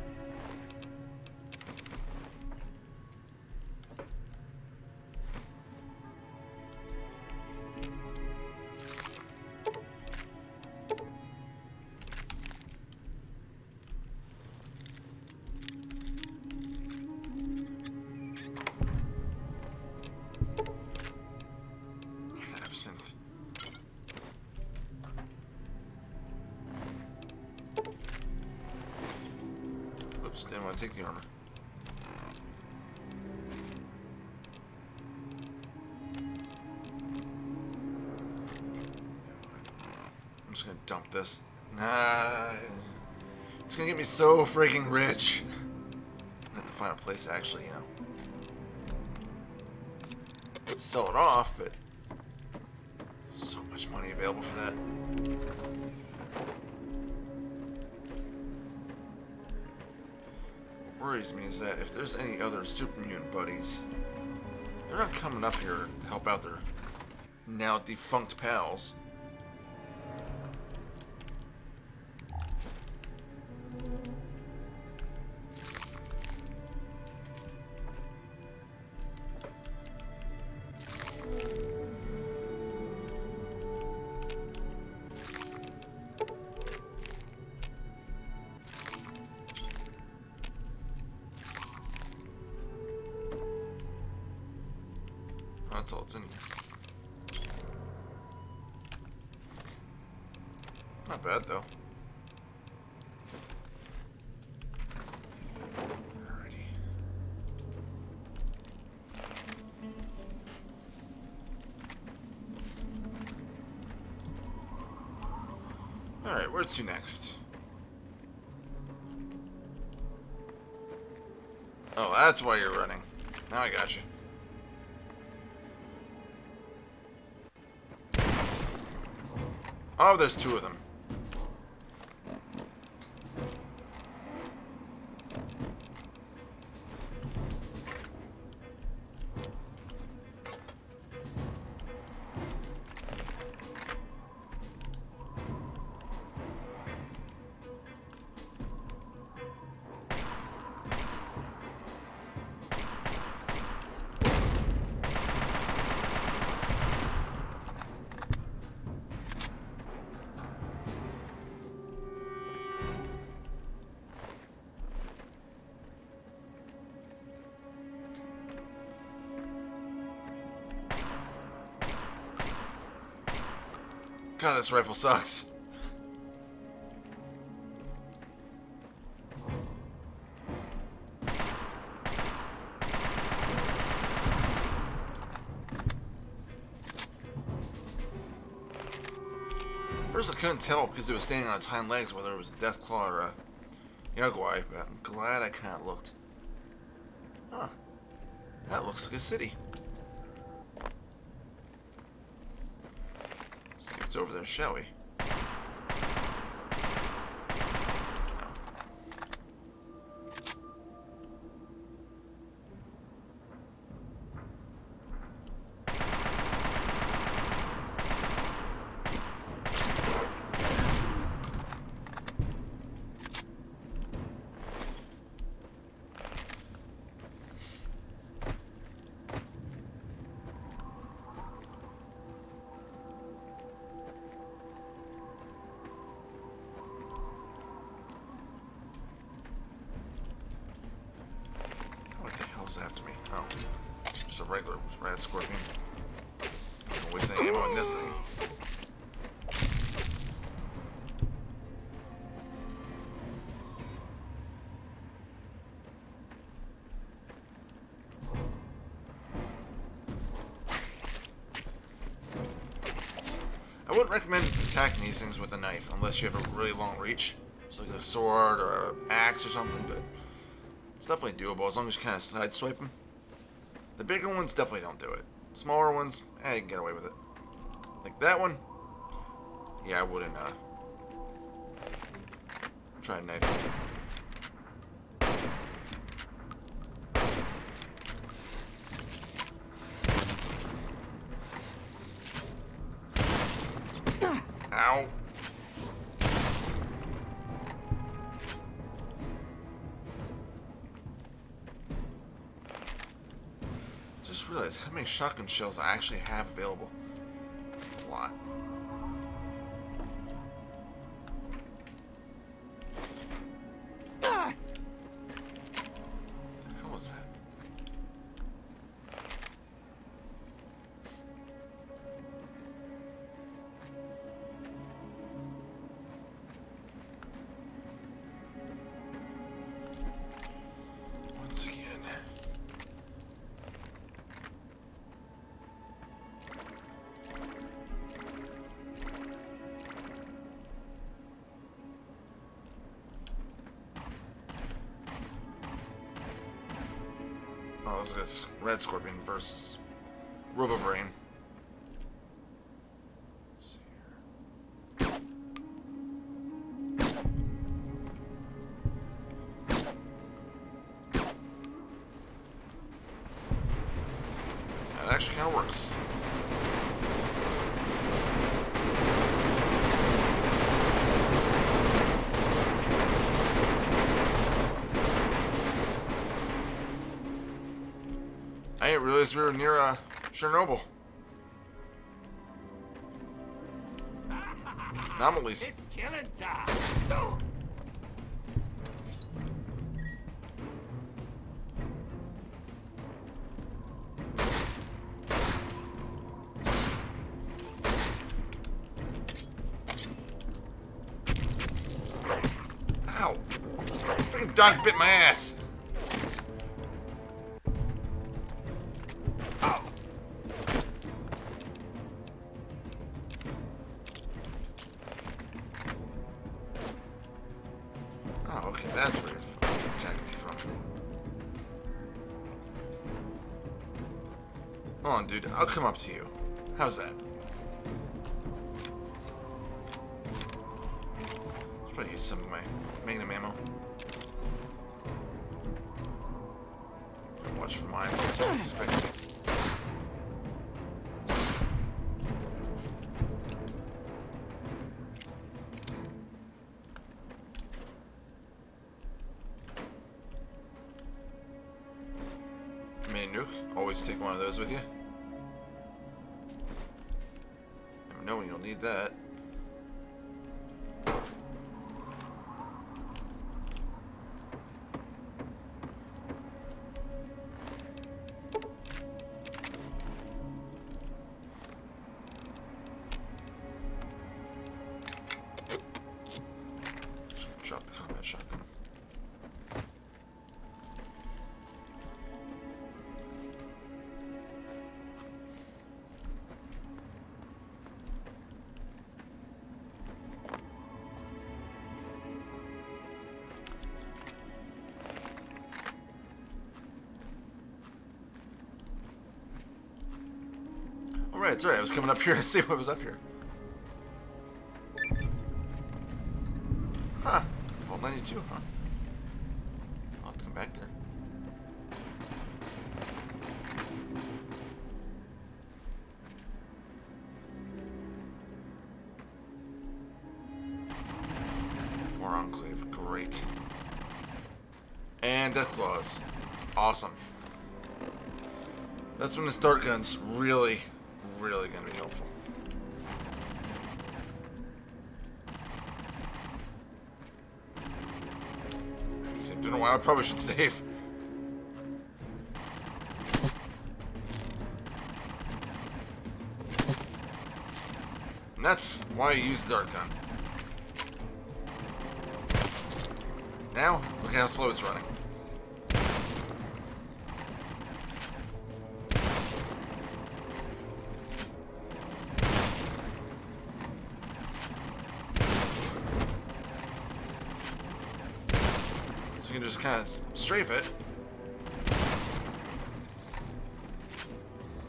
Just didn't want to take the armor. I'm just gonna dump this. Nah. It's gonna get me so freaking rich. I have to find a place to actually, you know, sell it off, but so much money available for that. What worries me is that if there's any other super mutant buddies, they're not coming up here to help out their now defunct pals. That's all it's in here. Not bad though. Alrighty. Alright, where to next? Oh, that's why you're running. Now I got you. Oh, there's two of them. God, this rifle sucks. First I couldn't tell because it was standing on its hind legs whether it was a Deathclaw or a Yagwai, but I'm glad I kind of looked. Huh. That looks like a city. See what's over there, shall we? After me. Oh. It's just a regular rat scorpion. I'm wasting ammo on this thing. I wouldn't recommend attacking these things with a knife unless you have a really long reach. So like a sword or an axe or something, but it's definitely doable as long as you kind of sideswipe them. The bigger ones definitely don't do it. Smaller ones, you can get away with it. Like that one, yeah, I wouldn't try a knife. Ow. Just realized how many shotgun shells I actually have available. It's a lot. What the hell was that? Oh, it looks like it's Red Scorpion versus Robobrain. Let's see here. That actually kind of works. I didn't realize we were near Chernobyl. Anomalies. It's killing time. Ow! Freaking dog bit my ass. Oh, okay, that's where it attacked me from. Hold on, dude. I'll come up to you. How's that? Let's try to use some of my magnum ammo. Watch for mines. That's what I expected. Mini nuke. Always take one of those with you. Never know when you'll need that. Drop the combat shotgun. Alright, sorry, I was coming up here to see what was up here. Huh. Vault 92, huh? I'll have to come back there. More Enclave, great. And Death Claws. Awesome. That's when the start gun's really gonna be helpful. Seemed in a while, I probably should save. And that's why I use the dart gun. Now, look how slow it's running. You can just kind of strafe it.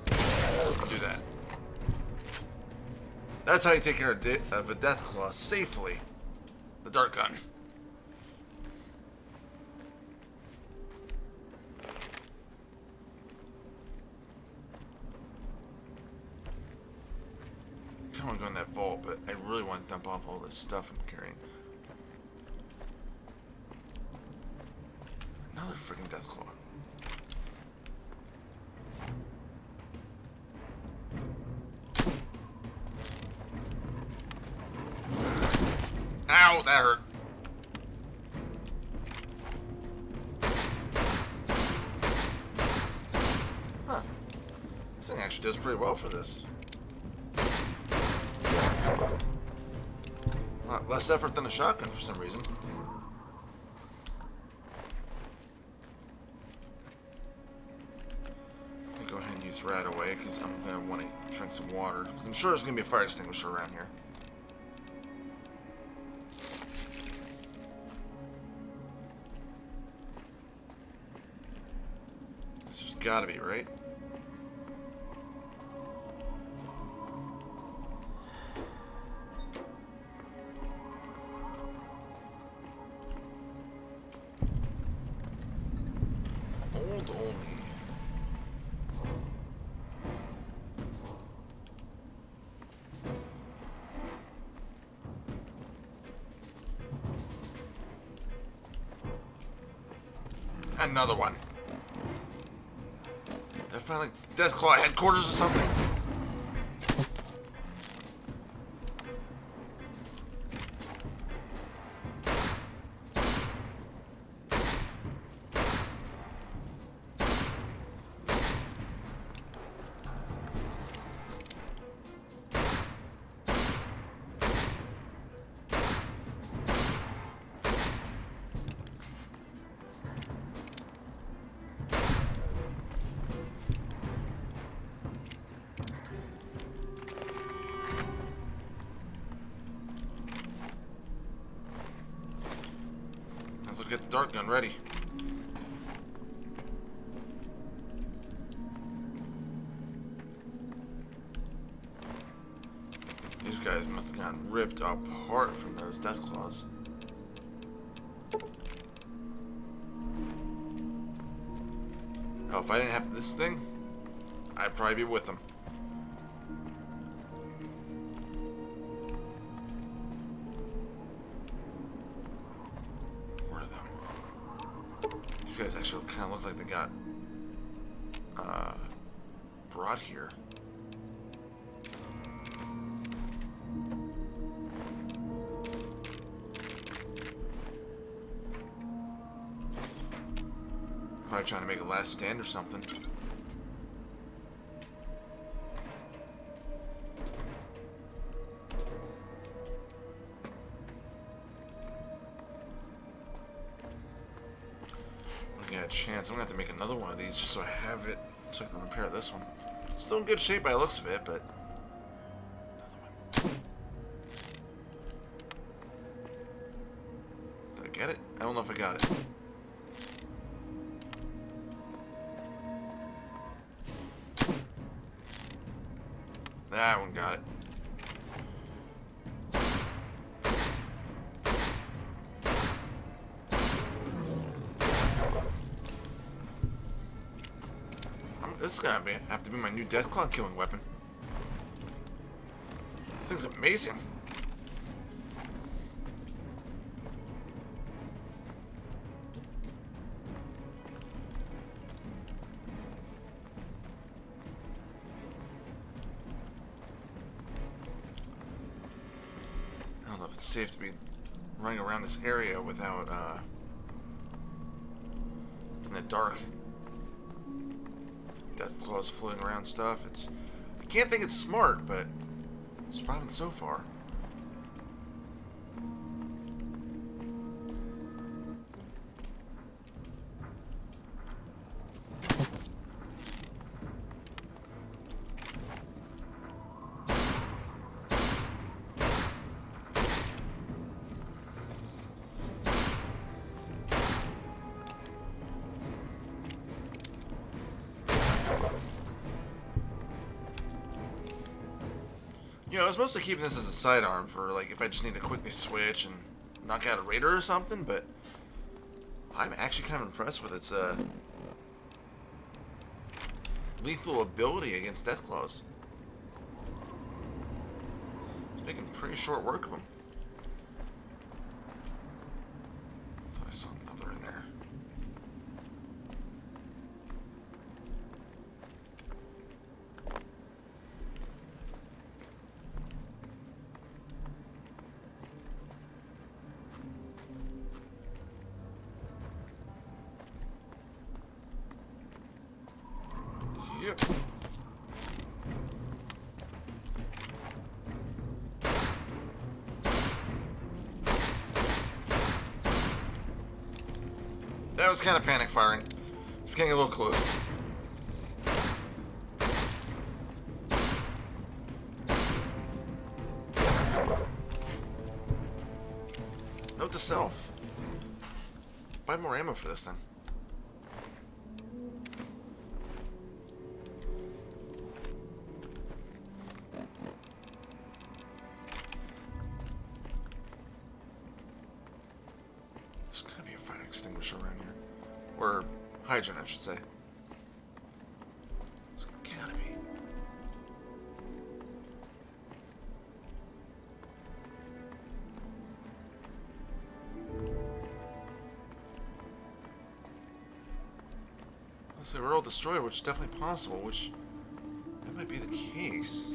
Do that. That's how you take care of a Death Claw safely. The dart gun. I kind of want to go in that vault, but I really want to dump off all this stuff I'm carrying. Another freaking Death Claw. Ow, that hurt. Huh. This thing actually does pretty well for this. A lot less effort than a shotgun for some reason. Go ahead and use right away because I'm going to want to drink some water. Because I'm sure there's going to be a fire extinguisher around here. There's gotta be, right? Old only. Another one. Did I find like Deathclaw headquarters or something? Let's get the dart gun ready. These guys must have gotten ripped apart from those Deathclaws. Oh, if I didn't have this thing, I'd probably be with them. These guys actually kind of look like they got brought here. Probably trying to make a last stand or something. A chance. I'm gonna have to make another one of these just so I have it so I can repair this one. Still in good shape by the looks of it, but did I get it? I don't know if I got it. That one got it. This is gonna have to be my new Deathclaw killing weapon. This thing's amazing. I don't know if it's safe to be running around this area without, in the dark. Deathclaws floating around stuff. I can't think it's smart, but it's surviving so far. You know, I was mostly keeping this as a sidearm for, like, if I just need to quickly switch and knock out a raider or something, but I'm actually kind of impressed with its, lethal ability against Deathclaws. It's making pretty short work of them. Thought I saw another in there. Yep. That was kind of panic firing. It's getting a little close. Note to self. Buy more ammo for this thing. There's gotta be a fire extinguisher around here. Or hydrant, I should say. There's gotta be. Let's say we're all destroyed, which is definitely possible, which that might be the case.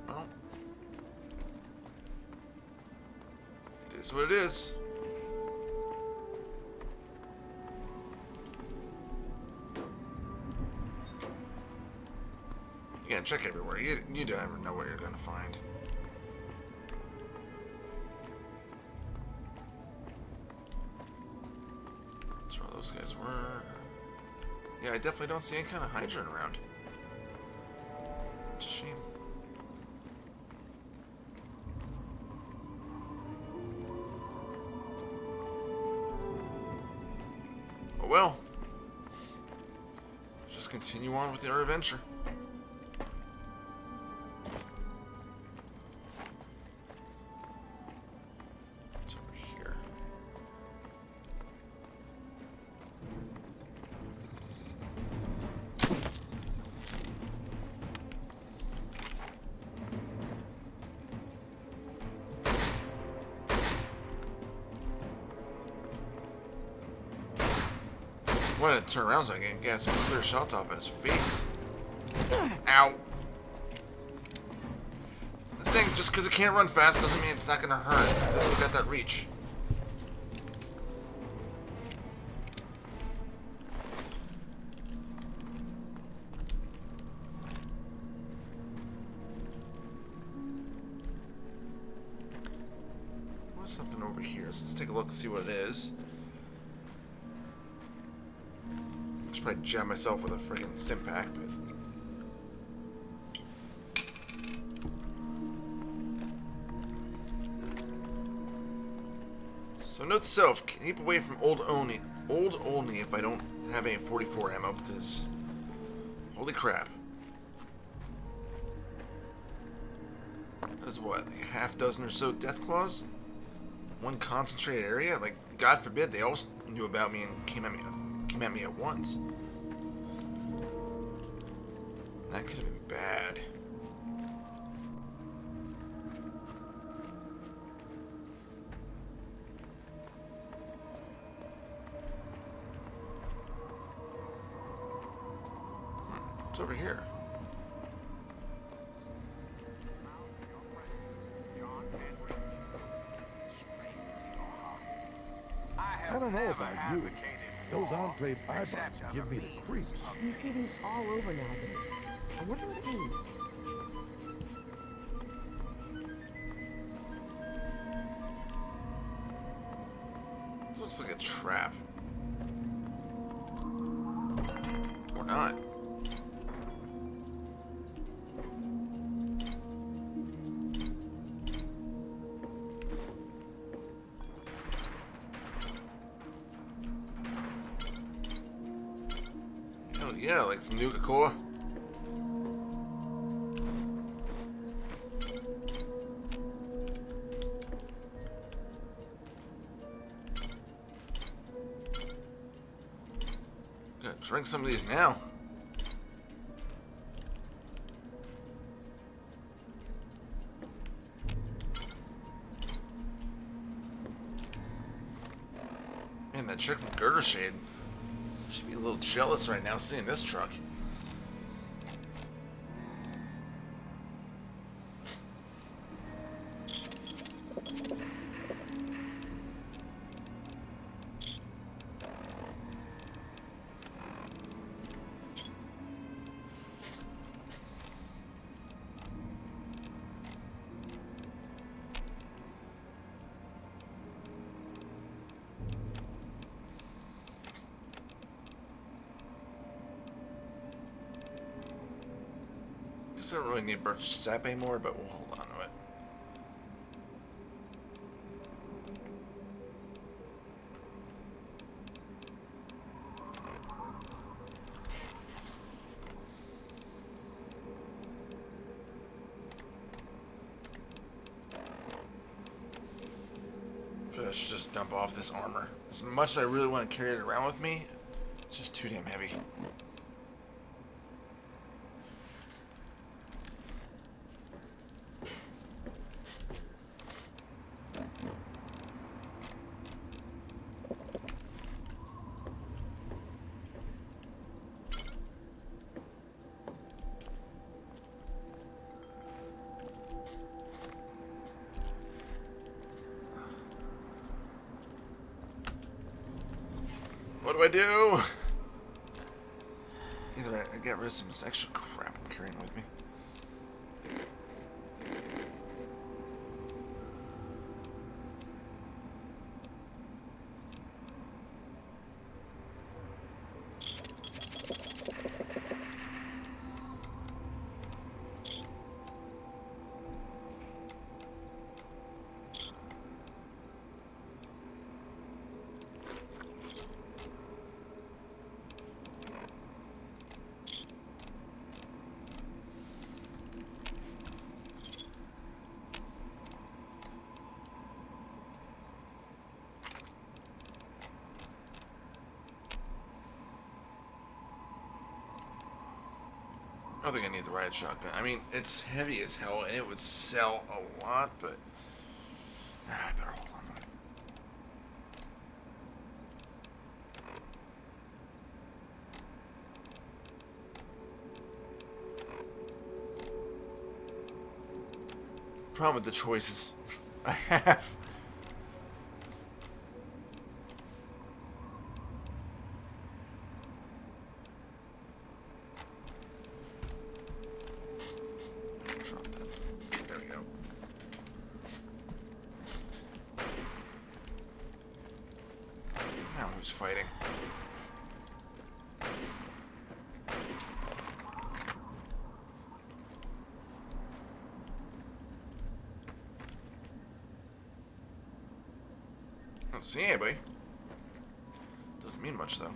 Well, it is what it is. You gotta check everywhere. You don't ever know what you're gonna find. That's where those guys were. Yeah, I definitely don't see any kind of hydrant around. It's a shame. Oh well. Just continue on with your adventure. What's over here? I wanted to turn around so I can get some clear shots off at his face. Ow. The thing, just because it can't run fast doesn't mean it's not going to hurt. This has got that reach. There's something over here, so let's take a look and see what it is. I should probably jam myself with a friggin' stim pack, but... So note to self, keep away from old only if I don't have any 44 ammo, because... Holy crap. That's what, like a half dozen or so death claws? One concentrated area? Like, God forbid they all knew about me and came at me at once. That could have been bad. What's over here? I don't know about you. Those enclave eye bombs give me the creeps. You see these all over nowadays. I wonder what it means. This looks like a trap. Or not. Hell yeah, like some Nuka-Cola. Gotta drink some of these now. Man, that chick from Girder Shade should be a little jealous right now seeing this truck. I don't really need birch sap anymore, but we'll hold on to it. I should just dump off this armor. As much as I really want to carry it around with me, it's just too damn heavy. What do I do? Either I get rid of some of this extra crap I'm carrying with me. I don't think I need the riot shotgun. I mean, it's heavy as hell and it would sell a lot, but I better hold on. Problem with the choices I have. There we go. Now who's fighting? I don't see anybody. Doesn't mean much though.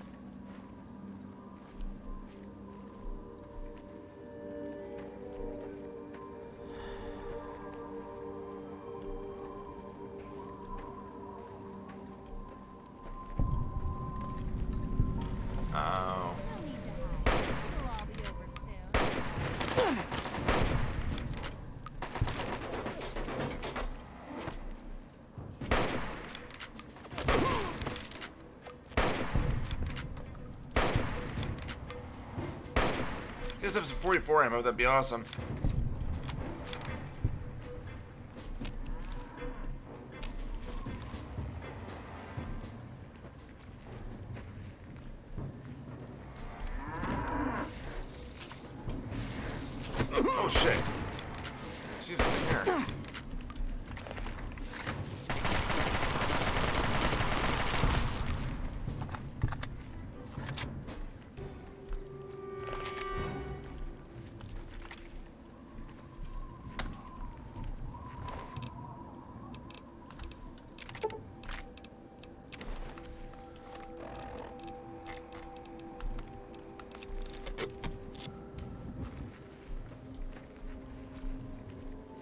You guys have some 44 ammo, that'd be awesome. Oh shit. Let's see this thing here.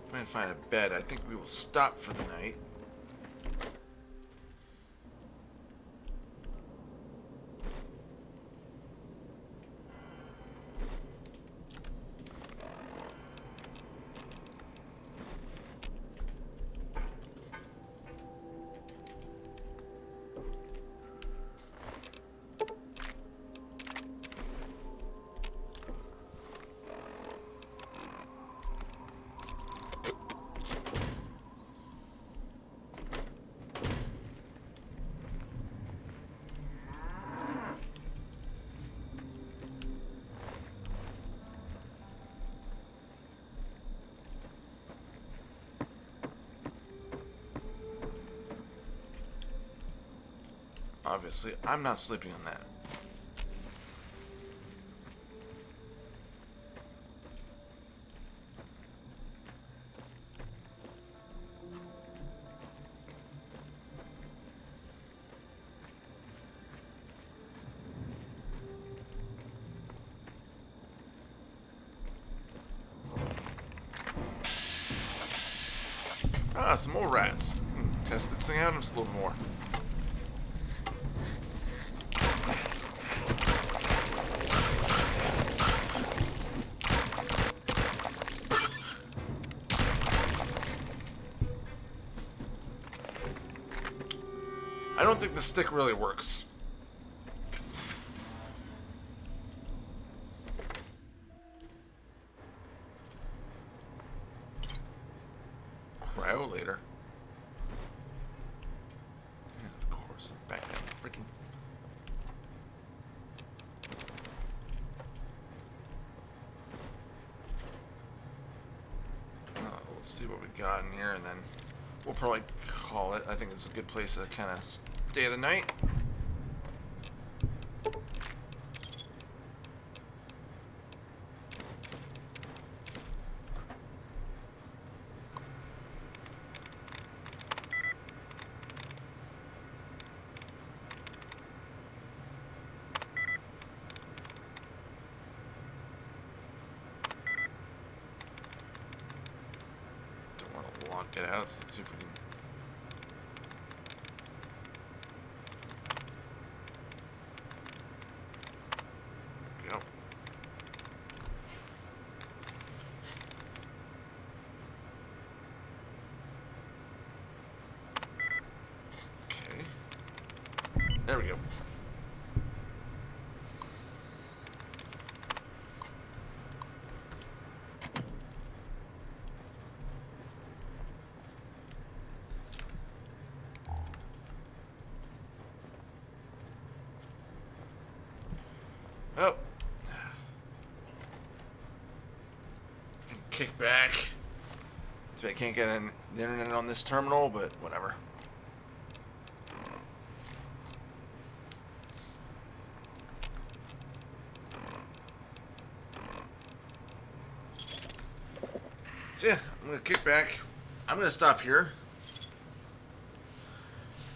If I can find a bed, I think we will stop for the night. Obviously, I'm not sleeping on that. Ah, some more rats. test this thing out just a little more. I don't think the stick really works. Cryo later. And of course, I'm back down the freaking. Let's see what we got in here, and then we'll probably call it. I think it's a good place to kind of stay the night. Don't want to lock it out, so let's see if we can. Go. Okay. There we go. Oh. Kick back. So I can't get the internet on this terminal, but whatever. So yeah, I'm gonna kick back. I'm gonna stop here.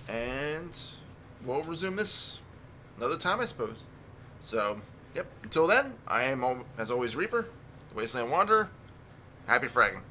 And we'll resume this another time, I suppose. So, yep, until then, I am, as always, Reaper, the Wasteland Wanderer. Happy fragging.